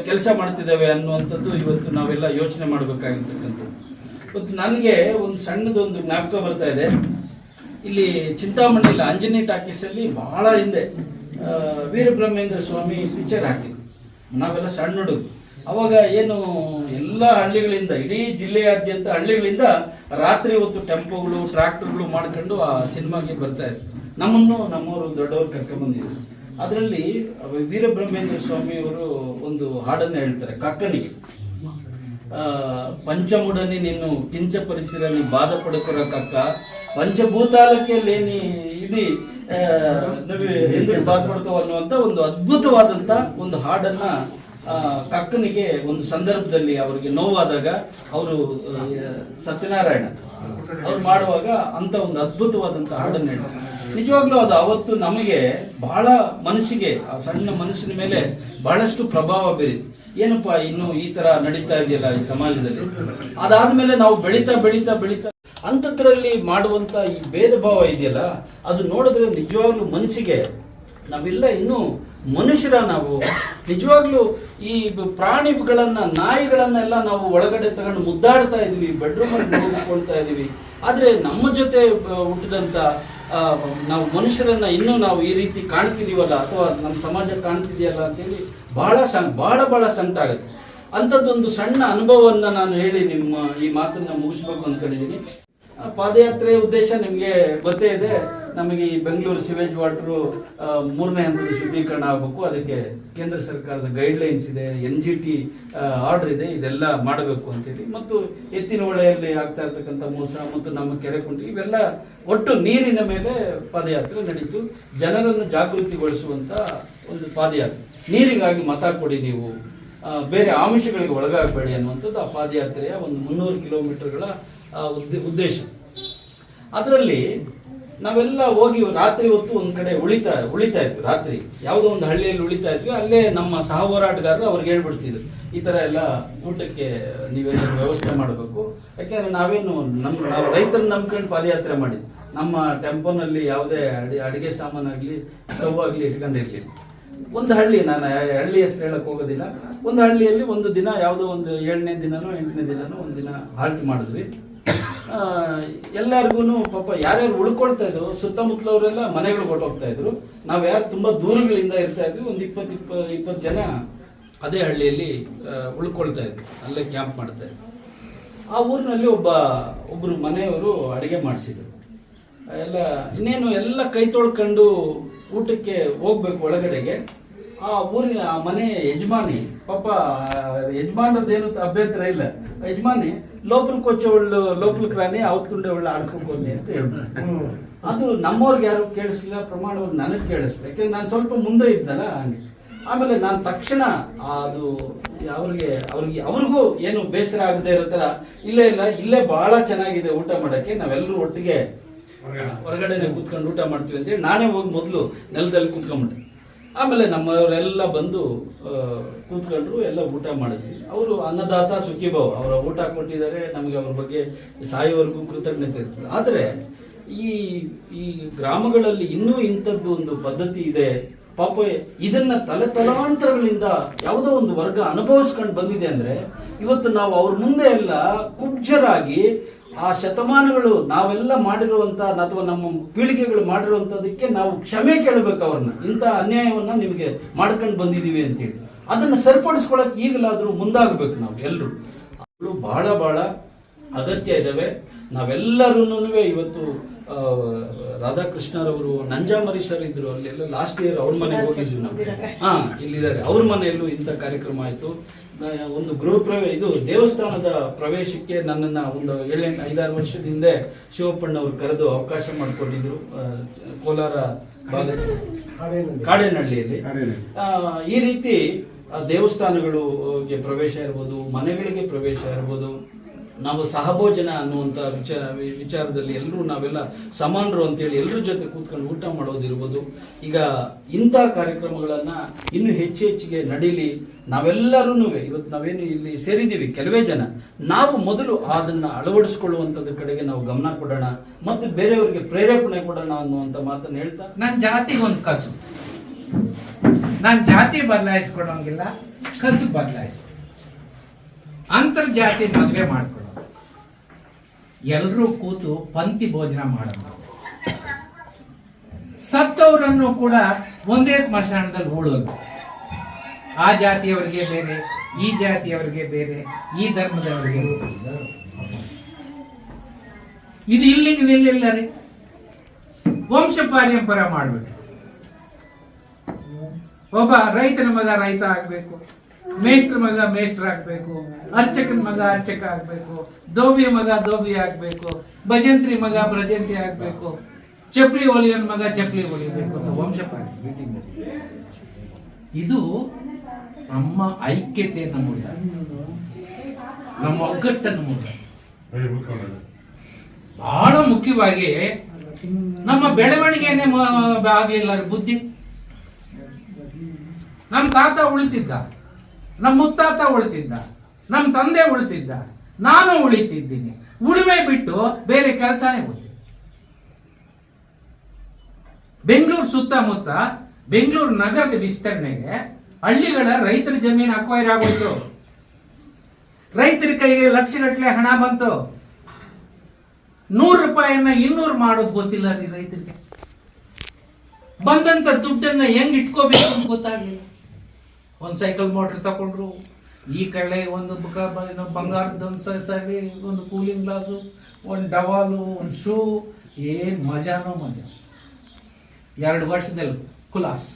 ಕೆಲಸ ಮಾಡ್ತಿದ್ದಾವೆ ಅನ್ನುವಂಥದ್ದು ಇವತ್ತು ನಾವೆಲ್ಲ ಯೋಚನೆ ಮಾಡಬೇಕಾಗಿರ್ತಕ್ಕಂಥದ್ದು. ಇವತ್ತು ನನಗೆ ಒಂದು ಸಣ್ಣದೊಂದು ಜ್ಞಾಪಕ ಬರ್ತಾ ಇದೆ. ಇಲ್ಲಿ ಚಿಂತಾಮಣಿಯಲ್ಲಿ ಆಂಜನೇಯ ಟಾಕೀಸ್ ಅಲ್ಲಿ ಬಹಳ ಹಿಂದೆ ವೀರಬ್ರಹ್ಮೇಂದ್ರ ಸ್ವಾಮಿ ಪಿಕ್ಚರ್ ಹಾಕಿದ್ರು. ನಾವೆಲ್ಲ ಸಣ್ಣ ಹುಡುಗ ಅವಾಗ ಏನು ಎಲ್ಲ ಹಳ್ಳಿಗಳಿಂದ ಇಡೀ ಜಿಲ್ಲೆಯಾದ್ಯಂತ ಹಳ್ಳಿಗಳಿಂದ ರಾತ್ರಿ ಹೊತ್ತು ಟೆಂಪೋಗಳು ಟ್ರಾಕ್ಟರ್ಗಳು ಮಾಡ್ಕೊಂಡು ಆ ಸಿನಿಮಾಗೆ ಬರ್ತಾ ಇದ್ರು. ನಮ್ಮವರು ದೊಡ್ಡವರು ಕರ್ಕೊಂಡ್ ಬಂದಿದ್ರು. ಅದರಲ್ಲಿ ವೀರಬ್ರಹ್ಮೇಂದ್ರ ಸ್ವಾಮಿ ಅವರು ಒಂದು ಹಾಡನ್ನು ಹೇಳ್ತಾರೆ ಕಕ್ಕನಿಗೆ. ಪಂಚಮುಡನಿ ನಿನ್ನು ಕಿಂಚಪರಿಸಿರಲಿ ಬಾಧ ಪಡುಕರ ಕಕ್ಕ, ಪಂಚಭೂತಾಲಕ್ಕೆ ಲೇನಿ ಇಡೀ ಬಾಧಪಡ್ತಾವ ಅನ್ನುವಂತ ಒಂದು ಅದ್ಭುತವಾದಂತ ಒಂದು ಹಾಡನ್ನ ಕಕ್ಕನಿಗೆ ಒಂದು ಸಂದರ್ಭದಲ್ಲಿ ಅವರಿಗೆ ನೋವಾದಾಗ ಅವರು ಸತ್ಯನಾರಾಯಣ ಅವ್ರು ಮಾಡುವಾಗ ಅಂತ ಒಂದು ಅದ್ಭುತವಾದಂಥ ಹಾಡನ್ನು ಹೇಳ್ತಾರೆ. ನಿಜವಾಗ್ಲೂ ಅದು ಅವತ್ತು ನಮಗೆ ಬಹಳ ಮನಸ್ಸಿಗೆ, ಆ ಸಣ್ಣ ಮನಸ್ಸಿನ ಮೇಲೆ ಬಹಳಷ್ಟು ಪ್ರಭಾವ ಬೀರಿತು. ಏನಪ್ಪಾ ಇನ್ನು ಈ ತರ ನಡೀತಾ ಇದೆಯಲ್ಲ ಈ ಸಮಾಜದಲ್ಲಿ. ಅದಾದ್ಮೇಲೆ ನಾವು ಬೆಳೀತಾ ಬೆಳೀತಾ ಬೆಳೀತಾ ಅಂಥದ್ರಲ್ಲಿ ಮಾಡುವಂತ ಈ ಭೇದ ಭಾವ ಇದೆಯಲ್ಲ, ಅದು ನೋಡಿದ್ರೆ ನಿಜವಾಗ್ಲೂ ಮನಸ್ಸಿಗೆ ನಾವೆಲ್ಲ ಇನ್ನೂ ಮನುಷ್ಯರ, ನಾವು ನಿಜವಾಗ್ಲೂ ಈ ಪ್ರಾಣಿಗಳನ್ನ, ನಾಯಿಗಳನ್ನೆಲ್ಲ ನಾವು ಒಳಗಡೆ ತಗೊಂಡು ಮುದ್ದಾಡ್ತಾ ಇದೀವಿ, ಬೆಡ್ರೂಮ್ ಅಲ್ಲಿ ಮುಗಿಸ್ಕೊಳ್ತಾ ಇದೀವಿ. ಆದ್ರೆ ನಮ್ಮ ಜೊತೆ ಹುಟ್ಟಿದಂತ ನಾವು ಮನುಷ್ಯರನ್ನ ಇನ್ನೂ ನಾವು ಈ ರೀತಿ ಕಾಣ್ತಿದೀವಲ್ಲ, ಅಥವಾ ನಮ್ಮ ಸಮಾಜ ಕಾಣ್ತಿದೆಯಲ್ಲ ಅಂತೇಳಿ ಬಹಳ ಸಂಕಟಾಗುತ್ತೆ. ಅಂಥದ್ದೊಂದು ಸಣ್ಣ ಅನುಭವವನ್ನ ನಾನು ಹೇಳಿ ನಿಮ್ಮ ಈ ಮಾತನ್ನ ಮುಗಿಸ್ಬೇಕು ಅಂದ್ಕೊಂಡಿದ್ದೀನಿ. ಪಾದಯಾತ್ರೆ ಉದ್ದೇಶ ನಿಮಗೆ ಗೊತ್ತೇ ಇದೆ. ನಮಗೆ ಈ ಬೆಂಗಳೂರು ಸಿವೇಜ್ ವಾಟರು 3ನೇ ಹಂತದ ಶುದ್ಧೀಕರಣ ಆಗಬೇಕು. ಅದಕ್ಕೆ ಕೇಂದ್ರ ಸರ್ಕಾರದ ಗೈಡ್ಲೈನ್ಸ್ ಇದೆ, NGT ಆರ್ಡರ್ ಇದೆ, ಇದೆಲ್ಲ ಮಾಡಬೇಕು ಅಂತೇಳಿ. ಮತ್ತು ಎತ್ತಿನ ಹೊಳೆಯಲ್ಲಿ ಆಗ್ತಾ ಇರ್ತಕ್ಕಂಥ ಮೋಸ ಮತ್ತು ನಮ್ಮ ಕೆರೆ ಕುಂಟೆ ಇವೆಲ್ಲ ಒಟ್ಟು ನೀರಿನ ಮೇಲೆ ಪಾದಯಾತ್ರೆ ನಡೀತು. ಜನರನ್ನು ಜಾಗೃತಿಗೊಳಿಸುವಂತ ಒಂದು ಪಾದಯಾತ್ರೆ. ನೀರಿಗಾಗಿ ಮತ ಕೊಡಿ ನೀವು, ಬೇರೆ ಆಮಿಷಗಳಿಗೆ ಒಳಗಾಗಬೇಡಿ ಅನ್ನುವಂಥದ್ದು ಆ ಪಾದಯಾತ್ರೆಯ ಒಂದು 300 ಕಿಲೋಮೀಟರ್ಗಳ ಉದ್ದೇಶ. ಅದರಲ್ಲಿ ನಾವೆಲ್ಲ ಹೋಗಿ ರಾತ್ರಿ ಹೊತ್ತು ಒಂದ್ ಕಡೆ ಉಳಿತಾ ಇದ್ವಿ. ರಾತ್ರಿ ಯಾವುದೋ ಒಂದು ಹಳ್ಳಿಯಲ್ಲಿ ಉಳಿತಾ ಇದ್ವಿ. ಅಲ್ಲೇ ನಮ್ಮ ಸಹ ಹೋರಾಟಗಾರರು ಅವ್ರಿಗೆ ಹೇಳ್ಬಿಡ್ತಿದ್ರು, ಈ ತರ ಎಲ್ಲ ಊಟಕ್ಕೆ ನೀವೆಲ್ಲ ವ್ಯವಸ್ಥೆ ಮಾಡಬೇಕು. ಯಾಕೆಂದ್ರೆ ನಾವು ರೈತರನ್ನ ನಂಬ್ಕೊಂಡು ಪಾದಯಾತ್ರೆ ಮಾಡಿದ್ವಿ. ನಮ್ಮ ಟೆಂಪೋನಲ್ಲಿ ಯಾವುದೇ ಅಡಿಗೆ ಸಾಮಾನಾಗ್ಲಿ, ಸ್ಟವ್ ಆಗ್ಲಿ ಇಟ್ಕೊಂಡಿರ್ಲಿಲ್ಲ. ಒಂದು ಹಳ್ಳಿ, ನಾನು ಹಳ್ಳಿ ಹೆಸರು ಹೇಳಕ್ ಹೋಗೋದಿಲ್ಲ, ಒಂದು ಹಳ್ಳಿಯಲ್ಲಿ ಒಂದು ದಿನ ಯಾವುದೋ ಒಂದು 7ನೇ ದಿನನೋ 8ನೇ ದಿನನೋ ಒಂದು ದಿನ ಹಾಲ್ಟ್ ಮಾಡಿದ್ವಿ. ಎಲ್ಲರಿಗೂ ಪಾಪ ಯಾರ್ಯಾರು ಉಳ್ಕೊಳ್ತಾ ಇದ್ರು, ಸುತ್ತಮುತ್ತಲವರೆಲ್ಲ ಮನೆಗಳಿಗೆ ಹೊರಟೋಗ್ತಾ ಇದ್ರು. ನಾವು ಯಾರು ತುಂಬಾ ದೂರಗಳಿಂದ ಇರ್ತಾ ಇದ್ವಿ, ಒಂದು 20 ಜನ ಅದೇ ಹಳ್ಳಿಯಲ್ಲಿ ಉಳ್ಕೊಳ್ತಾ ಇದ್ವಿ, ಅಲ್ಲೇ ಕ್ಯಾಂಪ್ ಮಾಡ್ತಾ ಇದ್ವಿ. ಆ ಊರಿನಲ್ಲಿ ಒಬ್ರು ಮನೆಯವರು ಅಡಿಗೆ ಮಾಡಿಸಿದ್ರು. ಇನ್ನೇನು ಎಲ್ಲ ಕೈ ತೊಳ್ಕೊಂಡು ಊಟಕ್ಕೆ ಹೋಗ್ಬೇಕು ಒಳಗಡೆಗೆ. ಆ ಮನೆ ಯಜಮಾನಿ ಪಾಪ, ಯಜಮಾನದೇನು ಅಭ್ಯಂತರ ಇಲ್ಲ, ಯಜಮಾನಿ ಲೋಪಲ್ ಕೊಚ್ಚವಳ್ಳು ಲೋಪಲ್ ಕ್ರಾನಿ ಅವತ್ಕೊಂಡೆ ಒಳ್ಳೆ ಆಡ್ಕೊಂಡ್ಬನ್ನಿ ಅಂತ ಹೇಳ್ಬಿಟ್ಟು. ಅದು ನಮ್ಮವ್ರಿಗೆ ಯಾರು ಕೇಳಿಸ್ಲಿಲ್ಲ, ಪ್ರಮಾಣವಾಗಿ ನನಗೆ ಕೇಳಿಸ್ಬೇಕು. ಯಾಕೆಂದ್ರೆ ನಾನು ಸ್ವಲ್ಪ ಮುಂದೆ ಇದ್ದಲ್ಲ ಹಂಗೆ. ಆಮೇಲೆ ನಾನು ತಕ್ಷಣ ಅದು ಅವ್ರಿಗೂ ಏನು ಬೇಸರ ಆಗದೆ ಇರೋ ತರ, ಇಲ್ಲೇ ಬಹಳ ಚೆನ್ನಾಗಿದೆ ಊಟ ಮಾಡಕ್ಕೆ, ನಾವೆಲ್ಲರೂ ಒಟ್ಟಿಗೆ ಹೊರಗಡೆನೆ ಕೂತ್ಕೊಂಡು ಊಟ ಮಾಡ್ತೀವಿ ಅಂತೇಳಿ ನಾನೇ ಹೋಗಿ ಮೊದಲು ನೆಲದಲ್ಲಿ ಕೂತ್ಕೊಂಡ್ಬಿಟ್ಟೆ. ಆಮೇಲೆ ನಮ್ಮವರೆಲ್ಲ ಬಂದು ಕೂತ್ಕೊಂಡ್ರು, ಎಲ್ಲ ಊಟ ಮಾಡಿದ್ವಿ. ಅವರು ಅನ್ನದಾತ ಸುಖಿಭಾವ, ಅವರ ಊಟ ಕೊಟ್ಟಿದ್ದಾರೆ, ನಮಗೆ ಅವ್ರ ಬಗ್ಗೆ ಸಾಯೋವರೆಗೂ ಕೃತಜ್ಞತೆ ಇರ್ತದೆ. ಆದರೆ ಈ ಗ್ರಾಮಗಳಲ್ಲಿ ಇನ್ನೂ ಇಂಥದ್ದು ಒಂದು ಪದ್ಧತಿ ಇದೆ. ಪಾಪ ಇದನ್ನ ತಲೆತಲಾಂತರಗಳಿಂದ ಯಾವುದೋ ಒಂದು ವರ್ಗ ಅನುಭವಿಸ್ಕೊಂಡು ಬಂದಿದೆ. ಅಂದ್ರೆ ಇವತ್ತು ನಾವು ಅವ್ರ ಮುಂದೆ ಎಲ್ಲ ಕುಬ್ಜರಾಗಿ ಆ ಶತಮಾನಗಳು ನಾವೆಲ್ಲ ಮಾಡಿರುವಂತ ಅಥವಾ ನಮ್ಮ ಪೀಳಿಗೆಗಳು ಮಾಡಿರುವಂತದಕ್ಕೆ ನಾವು ಕ್ಷಮೆ ಕೇಳಬೇಕು ಅವ್ರನ್ನ. ಇಂಥ ಅನ್ಯಾಯವನ್ನ ನಿಮಗೆ ಮಾಡ್ಕೊಂಡು ಬಂದಿದೀವಿ ಅಂತೇಳಿ ಅದನ್ನ ಸರಿಪಡಿಸ್ಕೊಳಕ್ ಈಗಲಾದ್ರೂ ಮುಂದಾಗಬೇಕು. ನಾವು ಎಲ್ಲರೂ ಬಹಳ ಅಗತ್ಯ ಇದಾವೆ. ನಾವೆಲ್ಲರೂ ಇವತ್ತು ರಾಧಾಕೃಷ್ಣರವರು, ನಂಜಾಮರಿ ಸರ್ ಇದ್ರು, ಅಲ್ಲೆಲ್ಲ ಲಾಸ್ಟ್ ಇಯರ್ ಅವ್ರ ಮನೆಗೆ ಹೋಗಿದ್ವಿ ನಾವು. ಇಲ್ಲಿದ್ದಾರೆ, ಅವ್ರ ಮನೆಯಲ್ಲೂ ಇಂಥ ಕಾರ್ಯಕ್ರಮ ಆಯ್ತು. ಒಂದು ಇದು ದೇವಸ್ಥಾನದ ಪ್ರವೇಶಕ್ಕೆ ನನ್ನನ್ನ ಒಂದು 5-6 ವರ್ಷದ ಹಿಂದೆ ಶಿವಪ್ಪಣ್ಣವ್ರು ಕರೆದು ಅವಕಾಶ ಮಾಡಿಕೊಟ್ಟಿದ್ರು. ಕೋಲಾರ ಭಾಗದ ಕಾಡೇನಹಳ್ಳಿಯಲ್ಲಿ ಈ ರೀತಿ ದೇವಸ್ಥಾನಗಳಿಗೆ ಪ್ರವೇಶ ಇರ್ಬೋದು, ಮನೆಗಳಿಗೆ ಪ್ರವೇಶ ಇರ್ಬೋದು, ನಾವು ಸಹಭೋಜನ ಅನ್ನುವಂಥ ವಿಚಾರದಲ್ಲಿ ಎಲ್ಲರೂ ನಾವೆಲ್ಲ ಸಮಾನರು ಅಂತೇಳಿ ಎಲ್ಲರ ಜೊತೆ ಕೂತ್ಕೊಂಡು ಊಟ ಮಾಡೋದಿರ್ಬೋದು. ಈಗ ಇಂಥ ಕಾರ್ಯಕ್ರಮಗಳನ್ನ ಇನ್ನೂ ಹೆಚ್ಚಿಗೆ ನಡೀಲಿ. ನಾವೆಲ್ಲರೂ ಇವತ್ತು ನಾವೇನು ಇಲ್ಲಿ ಸೇರಿದ್ದೀವಿ, ಕೆಲವೇ ಜನ, ನಾವು ಮೊದಲು ಅದನ್ನ ಅಳವಡಿಸ್ಕೊಳ್ಳುವಂಥದ್ರ ಕಡೆಗೆ ನಾವು ಗಮನ ಕೊಡೋಣ ಮತ್ತು ಬೇರೆಯವರಿಗೆ ಪ್ರೇರೇಪಣೆ ಕೊಡೋಣ ಅನ್ನುವಂಥ ಮಾತನ್ನು ಹೇಳ್ತಾ,
ನನ್ನ ಜಾತಿಗೊಂದು ಕಸು, ನಾನು ಜಾತಿ ಬದಲಾಯಿಸ್ಕೊಡೋಂಗಿಲ್ಲ, ಕಸು ಬದಲಾಯಿಸ್, ಅಂತರ್ಜಾತಿ ಮದುವೆ ಮಾಡ್ಕೊಳ್ಳೋ, ಎಲ್ಲರೂ ಕೂತು ಪಂಕ್ತಿ ಭೋಜನ ಮಾಡೋಣ, ಸತ್ತವರನ್ನು ಕೂಡ ಒಂದೇ ಸ್ಮಶಾನದಲ್ಲಿ ಹೂಳೋದು. ಆ ಜಾತಿಯವರಿಗೆ ಬೇರೆ, ಈ ಜಾತಿಯವರಿಗೆ ಬೇರೆ, ಈ ಧರ್ಮದವರಿಗೆ ಇದು ಇಲ್ಲಿಗೆ ನಿಲ್ಲಿಲ್ಲ ರೀ. ವಂಶ ಪಾರಂಪರ ಮಾಡ್ಬೇಕು. ಒಬ್ಬ ರೈತನ ಮಗ ರೈತ ಆಗ್ಬೇಕು, ಮೇಷ್ಟ್ರ ಮಗ ಮೇಷ್ಟ್ರ ಆಗ್ಬೇಕು, ಅರ್ಚಕನ ಮಗ ಅರ್ಚಕ ಆಗ್ಬೇಕು, ದೋಬಿಯ ಮಗ ದೋಬಿ ಆಗ್ಬೇಕು, ಭಜಂತ್ರಿ ಮಗ ಭಜಂತ್ರಿ ಆಗ್ಬೇಕು, ಚಪ್ಲಿ ಹೊಲಿಯನ್ ಮಗ ಚಪ್ಲಿ ಹೊಲಿಬೇಕು ಅಂತ ವಂಶ ಪಾರಂಪರ್ಯ. ಇದು ನಮ್ಮ ಐಕ್ಯತೆಯನ್ನು ಮೂಡಿದ, ನಮ್ಮ ಒಗ್ಗಟ್ಟನ್ನು ಮೂಡಿದ. ಬಹಳ ಮುಖ್ಯವಾಗಿ ನಮ್ಮ ಬೆಳವಣಿಗೆನೇ ಆಗ್ಲಿಲ್ಲ ಬುದ್ಧಿ. ನಮ್ಮ ತಾತ ಉಳಿತಿದ್ದ, ನಮ್ಮ ಮುತ್ತಾತ ಉಳಿತಿದ್ದ, ನಮ್ಮ ತಂದೆ ಉಳಿತಿದ್ದ, ನಾನು ಉಳಿತಿದ್ದೀನಿ. ಉಳುಮೆ ಬಿಟ್ಟು ಬೇರೆ ಕೆಲಸನೇ ಗೊತ್ತಿಲ್ಲ. ಬೆಂಗಳೂರು ಸುತ್ತಮುತ್ತ ಬೆಂಗಳೂರು ನಗರದ ವಿಸ್ತರಣೆಗೆ ಹಳ್ಳಿಗಳ ರೈತರ ಜಮೀನು ಅಕ್ವೈರ್ ಆಗೋಯ್ತು. ರೈತರ ಕೈಗೆ ಲಕ್ಷಗಟ್ಟಲೆ ಹಣ ಬಂತು. 100 ರೂಪಾಯಿಯನ್ನ 200 ಮಾಡೋದು ಗೊತ್ತಿಲ್ಲ ರೀ ರೈತರಿಗೆ. ಬಂದಂತ ದುಡ್ಡನ್ನ ಹೆಂಗ್ ಇಟ್ಕೋಬೇಕು ಅಂತ ಗೊತ್ತಾಗ್ಲಿಲ್ಲ. ಒಂದು ಸೈಕಲ್ ಮೋಟರ್ ತಗೊಂಡ್ರು, ಈ ಕಡೆ ಒಂದು ಬಂಗಾರದ ಒಂದು ಸರಿ, ಒಂದು ಕೂಲಿಂಗ್ ಗ್ಲಾಸು, ಒಂದು ಡವಾಲು, ಒಂದು ಶೂ. ಏನ್ ಮಜಾನೋ ಮಜಾ. 2 ವರ್ಷದಲ್ಲಿ ಕುಲಾಸ್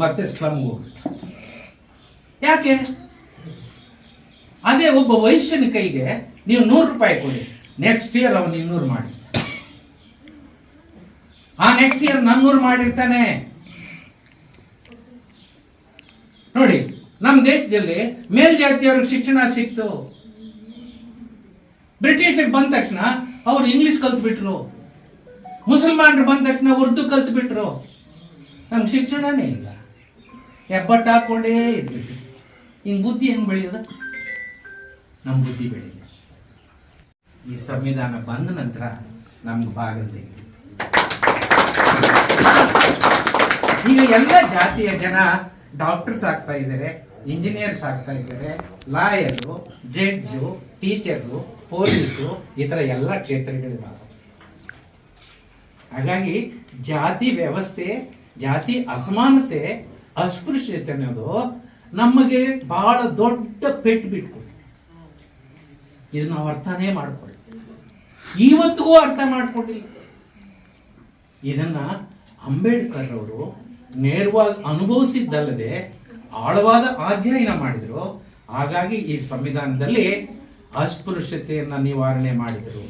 ಮತ್ತೆ ಸ್ಲಮ್ ಹೋಗ್ಬಿಟ್ಟು. ಯಾಕೆ? ಅದೇ ಒಬ್ಬ ವೈಶ್ಯನ ಕೈಗೆ ನೀವು 100 ರೂಪಾಯಿ ಕೊಡಿ, ನೆಕ್ಸ್ಟ್ ಇಯರ್ ಅವನು 200 ಮಾಡಿ, ಆ ನೆಕ್ಸ್ಟ್ ಇಯರ್ 400 ಮಾಡಿರ್ತಾನೆ. ನೋಡಿ, ನಮ್ಮ ದೇಶದಲ್ಲಿ ಮೇಲ್ಜಾತಿಯವ್ರಿಗೆ ಶಿಕ್ಷಣ ಸಿಕ್ತು. ಬ್ರಿಟಿಷರ್ ಬಂದ ತಕ್ಷಣ ಅವ್ರು ಇಂಗ್ಲಿಷ್ ಕಲ್ತು ಬಿಟ್ರು. ಮುಸಲ್ಮಾನರು ಬಂದ ತಕ್ಷಣ ಉರ್ದು ಕಲ್ತು ಬಿಟ್ರು. ನಮ್ಗೆ ಶಿಕ್ಷಣನೇ ಇಲ್ಲ, ಹೆಬ್ಬಟ್ಟು ಹಾಕೊಂಡೇ ಇದ್ಬಿಟ್ಟು. ಹಿಂಗ್ ಬುದ್ಧಿ ಹೆಂಗ್ ಬೆಳೆಯೋದ? ನಮ್ಮ ಬುದ್ಧಿ ಬೆಳೆಯಿಲ್ಲ. ಈ ಸಂವಿಧಾನ ಬಂದ ನಂತರ ನಮ್ಗೆ ಬಾಗಲ್ದೆ. ಈಗ ಎಲ್ಲ ಜಾತಿಯ ಜನ ಡಾಕ್ಟರ್ಸ್ ಆಗ್ತಾ ಇದ್ದಾರೆ, ಇಂಜಿನಿಯರ್ಸ್ ಆಗ್ತಾ ಇದ್ದಾರೆ, ಲಾಯರು, ಜಡ್ಜು, ಟೀಚರು, ಪೊಲೀಸು, ಈ ಥರ ಎಲ್ಲ ಕ್ಷೇತ್ರಗಳಿವೆ. ಹಾಗಾಗಿ ಜಾತಿ ವ್ಯವಸ್ಥೆ, ಜಾತಿ ಅಸಮಾನತೆ, ಅಸ್ಪೃಶ್ಯತೆ ಅನ್ನೋದು ನಮಗೆ ಬಹಳ ದೊಡ್ಡ ಪೆಟ್ಟು ಬಿಟ್ಟು ಇದು ನಾವು ಅರ್ಥನೇ ಮಾಡ್ಕೊಳ್ಳಿ, ಇವತ್ತಿಗೂ ಅರ್ಥ ಮಾಡ್ಕೊಂಡಿಲ್ಲ. ಇದನ್ನ ಅಂಬೇಡ್ಕರ್ ಅವರು ನೇರವಾಗಿ ಅನುಭವಿಸಿದ್ದಲ್ಲದೆ ಆಳವಾದ ಅಧ್ಯಯನ ಮಾಡಿದರು. ಹಾಗಾಗಿ ಈ ಸಂವಿಧಾನದಲ್ಲಿ ಅಸ್ಪೃಶ್ಯತೆಯನ್ನ ನಿವಾರಣೆ ಮಾಡಿದರು.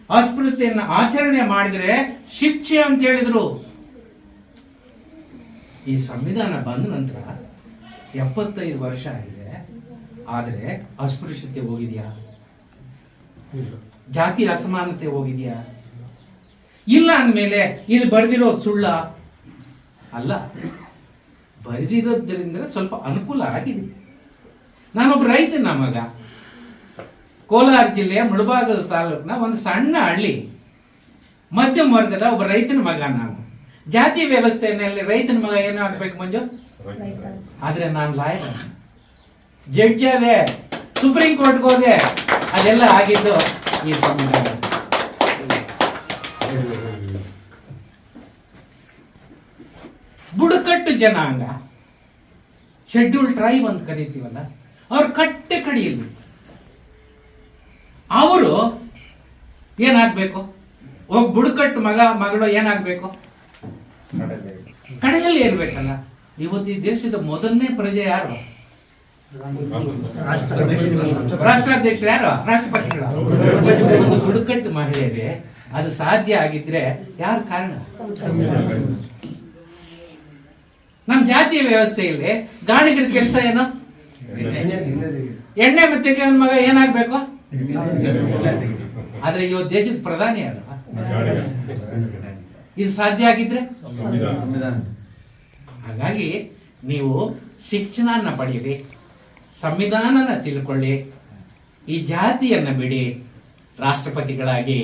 ಅಸ್ಪೃಶ್ಯತೆಯನ್ನು ಆಚರಣೆ ಮಾಡಿದರೆ ಶಿಕ್ಷೆ ಅಂತ ಹೇಳಿದ್ರು. ಈ ಸಂವಿಧಾನ ಬಂದ ನಂತರ 75 ವರ್ಷ ಆಗಿದೆ, ಆದರೆ ಅಸ್ಪೃಶ್ಯತೆ ಹೋಗಿದ್ಯಾ? ಜಾತಿ ಅಸಮಾನತೆ ಹೋಗಿದ್ಯಾ? ಇಲ್ಲ ಅಂದಮೇಲೆ ಇದು ಬರೆದಿರೋದು ಸುಳ್ಳ ಅಲ್ಲ. ಬರೆದಿರೋದ್ರಿಂದ ಸ್ವಲ್ಪ ಅನುಕೂಲ ಆಗಿದೆ. ನಾನೊಬ್ಬ ರೈತನ ಮಗ, ಕೋಲಾರ ಜಿಲ್ಲೆಯ ಮುಳಬಾಗಿಲು ತಾಲೂಕಿನ ಒಂದು ಸಣ್ಣ ಹಳ್ಳಿ, ಮಧ್ಯಮ ವರ್ಗದ ಒಬ್ಬ ರೈತನ ಮಗ ನಾನು. ಜಾತಿ ವ್ಯವಸ್ಥೆಯಲ್ಲಿ ರೈತನ ಮಗ ಏನು ಆಗ್ಬೇಕು ಮಂಜು? ಆದ್ರೆ ನಾನು ಲಾಯರ್, ಜಡ್ಜ್ ಅದೇ, ಸುಪ್ರೀಂ ಕೋರ್ಟ್ಗೆ ಹೋದೆ. ಅದೆಲ್ಲ ಆಗಿದ್ದು ಈ ಸಂವಿಧಾನ. ಬುಡಕಟ್ಟು ಜನಾಂಗ, ಶೆಡ್ಯೂಲ್ ಟ್ರೈಬ್ ಅಂತ ಕರಿತೀವಲ್ಲ, ಅವ್ರ ಕಟ್ಟೆ ಕಡಿಯಲ್ಲಿ ಅವರು ಏನಾಗ್ಬೇಕು? ಒಬ್ಬ ಬುಡಕಟ್ಟು ಮಗಳು ಏನಾಗ್ಬೇಕು? ಕಡೆಯಲ್ಲಿ ಇರ್ಬೇಕಲ್ಲ. ಇವತ್ತು ಈ ದೇಶದ ಮೊದಲನೇ ಪ್ರಜೆ ಯಾರು? ರಾಷ್ಟ್ರಾಧ್ಯಕ್ಷರು ಯಾರು? ರಾಷ್ಟ್ರಪತಿಗಳು. ಒಂದು ಬುಡಕಟ್ಟು ಮಹಿಳೆಯರೇ ಅದು ಸಾಧ್ಯ ಆಗಿದ್ರೆ ಯಾರು ಕಾರಣ? ನಮ್ಮ ಜಾತಿಯ ವ್ಯವಸ್ಥೆಯಲ್ಲಿ ಗಾಣಿಗರ ಕೆಲಸ ಏನು? ಎಣ್ಣೆ ಮತ್ತೆ ಮಗ ಏನಾಗ್ಬೇಕು? ಆದ್ರೆ ಇವತ್ತು ದೇಶದ ಪ್ರಧಾನಿ ಯಾರು? ಇದು ಸಾಧ್ಯ ಆಗಿದ್ರೆ. ಹಾಗಾಗಿ ನೀವು ಶಿಕ್ಷಣನ ಪಡೀರಿ, ಸಂವಿಧಾನನ ತಿಳ್ಕೊಳ್ಳಿ, ಈ ಜಾತಿಯನ್ನ ಬಿಡಿ. ರಾಷ್ಟ್ರಪತಿಗಳಾಗಿ,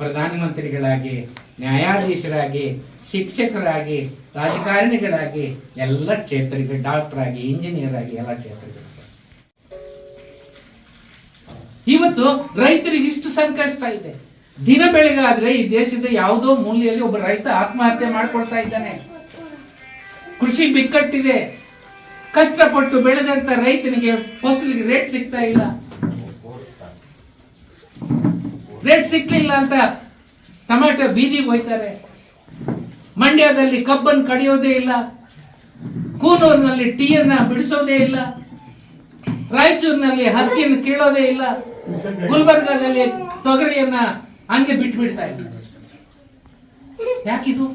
ಪ್ರಧಾನಮಂತ್ರಿಗಳಾಗಿ, ನ್ಯಾಯಾಧೀಶರಾಗಿ, ಶಿಕ್ಷಕರಾಗಿ, ರಾಜಕಾರಣಿಗಳಾಗಿ, ಎಲ್ಲ ಕ್ಷೇತ್ರಗಳು, ಡಾಕ್ಟರ್ ಆಗಿ, ಇಂಜಿನಿಯರ್ ಆಗಿ, ಎಲ್ಲ ಕ್ಷೇತ್ರಗಳು. ಇವತ್ತು ರೈತರಿಗೆ ಇಷ್ಟು ಸಂಕಷ್ಟ ಇದೆ. ದಿನ ಬೆಳಗಾದ್ರೆ ಈ ದೇಶದ ಯಾವುದೋ ಮೂಲೆಯಲ್ಲಿ ಒಬ್ಬ ರೈತ ಆತ್ಮಹತ್ಯೆ ಮಾಡ್ಕೊಳ್ತಾ ಇದ್ದಾನೆ. ಕೃಷಿ ಬಿಕ್ಕಟ್ಟಿದೆ. ಕಷ್ಟಪಟ್ಟು ಬೆಳೆದಂತ ರೈತನಿಗೆ ಫಸಲಿಗೆ ರೇಟ್ ಸಿಗ್ತಾ ಇಲ್ಲ. ರೇಟ್ ಸಿಕ್ಲಿಲ್ಲ ಅಂತ ಟೊಮ್ಯಾಟೊ ಬೀದಿಗೆ ಹೋಯ್ತಾರೆ. ಮಂಡ್ಯದಲ್ಲಿ ಕಬ್ಬನ್ನು ಕಡಿಯೋದೇ ಇಲ್ಲ, ಕೂನೂರಿನಲ್ಲಿ ಟೀಯನ್ನ ಬಿಡಿಸೋದೇ ಇಲ್ಲ, ರಾಯಚೂರಿನಲ್ಲಿ ಹತ್ತಿಯನ್ನು ಕೀಳೋದೇ ಇಲ್ಲ, ಗುಲ್ಬರ್ಗಾದಲ್ಲಿ ತೊಗರಿಯನ್ನ ಹಂಗೆ ಬಿಟ್ಬಿಡ್ತಾ ಇದ್ದಾರೆ. ಯಾಕಿದು?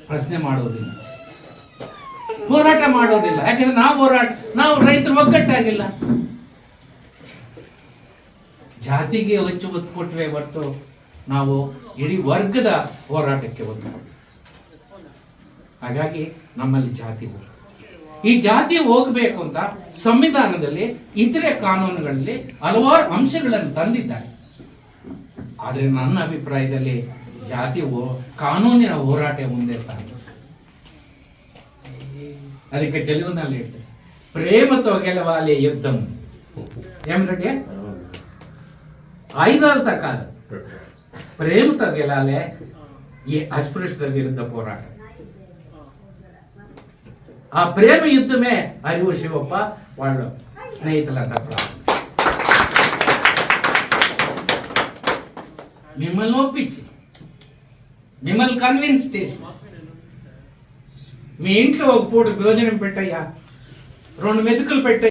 ಪ್ರಶ್ನೆ ಮಾಡೋದಿಲ್ಲ. ಹೋರಾಟ ಮಾಡೋದಿಲ್ಲ. ಯಾಕಂದ್ರೆ ನಾವು ರೈತರು ಒಗ್ಗಟ್ಟಾಗಿಲ್ಲ. ಜಾತಿಗೆ ಹೆಚ್ಚು ಒತ್ತು ಕೊಟ್ಟರೆ ಹೊರತು ನಾವು ಇಡೀ ವರ್ಗದ ಹೋರಾಟಕ್ಕೆ ಒತ್ತು ಕೊಟ್ಟು. ಹಾಗಾಗಿ ನಮ್ಮಲ್ಲಿ ಜಾತಿ ಹೋಗ, ಈ ಜಾತಿ ಹೋಗಬೇಕು ಅಂತ ಸಂವಿಧಾನದಲ್ಲಿ ಇತರೆ ಕಾನೂನುಗಳಲ್ಲಿ ಹಲವಾರು ಅಂಶಗಳನ್ನು ತಂದಿದ್ದಾರೆ. ಆದರೆ ನನ್ನ ಅಭಿಪ್ರಾಯದಲ್ಲಿ ಜಾತಿ ಕಾನೂನಿನ ಹೋರಾಟ ಮುಂದೆ ಸಾಗಿ. ಅದಕ್ಕೆ ತೆಲುಗುನಲ್ಲಿ ಹೇಳ್ತಾರೆ, ಪ್ರೇಮతో గెలవాలి యుద్ధం ఏమిటంటే ఆయుధాలతో కాదు, ప్రేమతో గెలాలి ఈ అస్పృశ్యత విరుద్ధ పోరాటం. ఆ ప్రేమ యుద్ధమే అరివు శివప్ప వాళ్ళు స్నేహితులంతా మిమ్మల్ని ఒప్పించి, మిమ్మల్ని కన్విన్స్ చేసి, మీ ఇంట్లో ఒక పూట భోజనం పెట్టయ్యా, 2 మెతుకులు పెట్టయ్యా.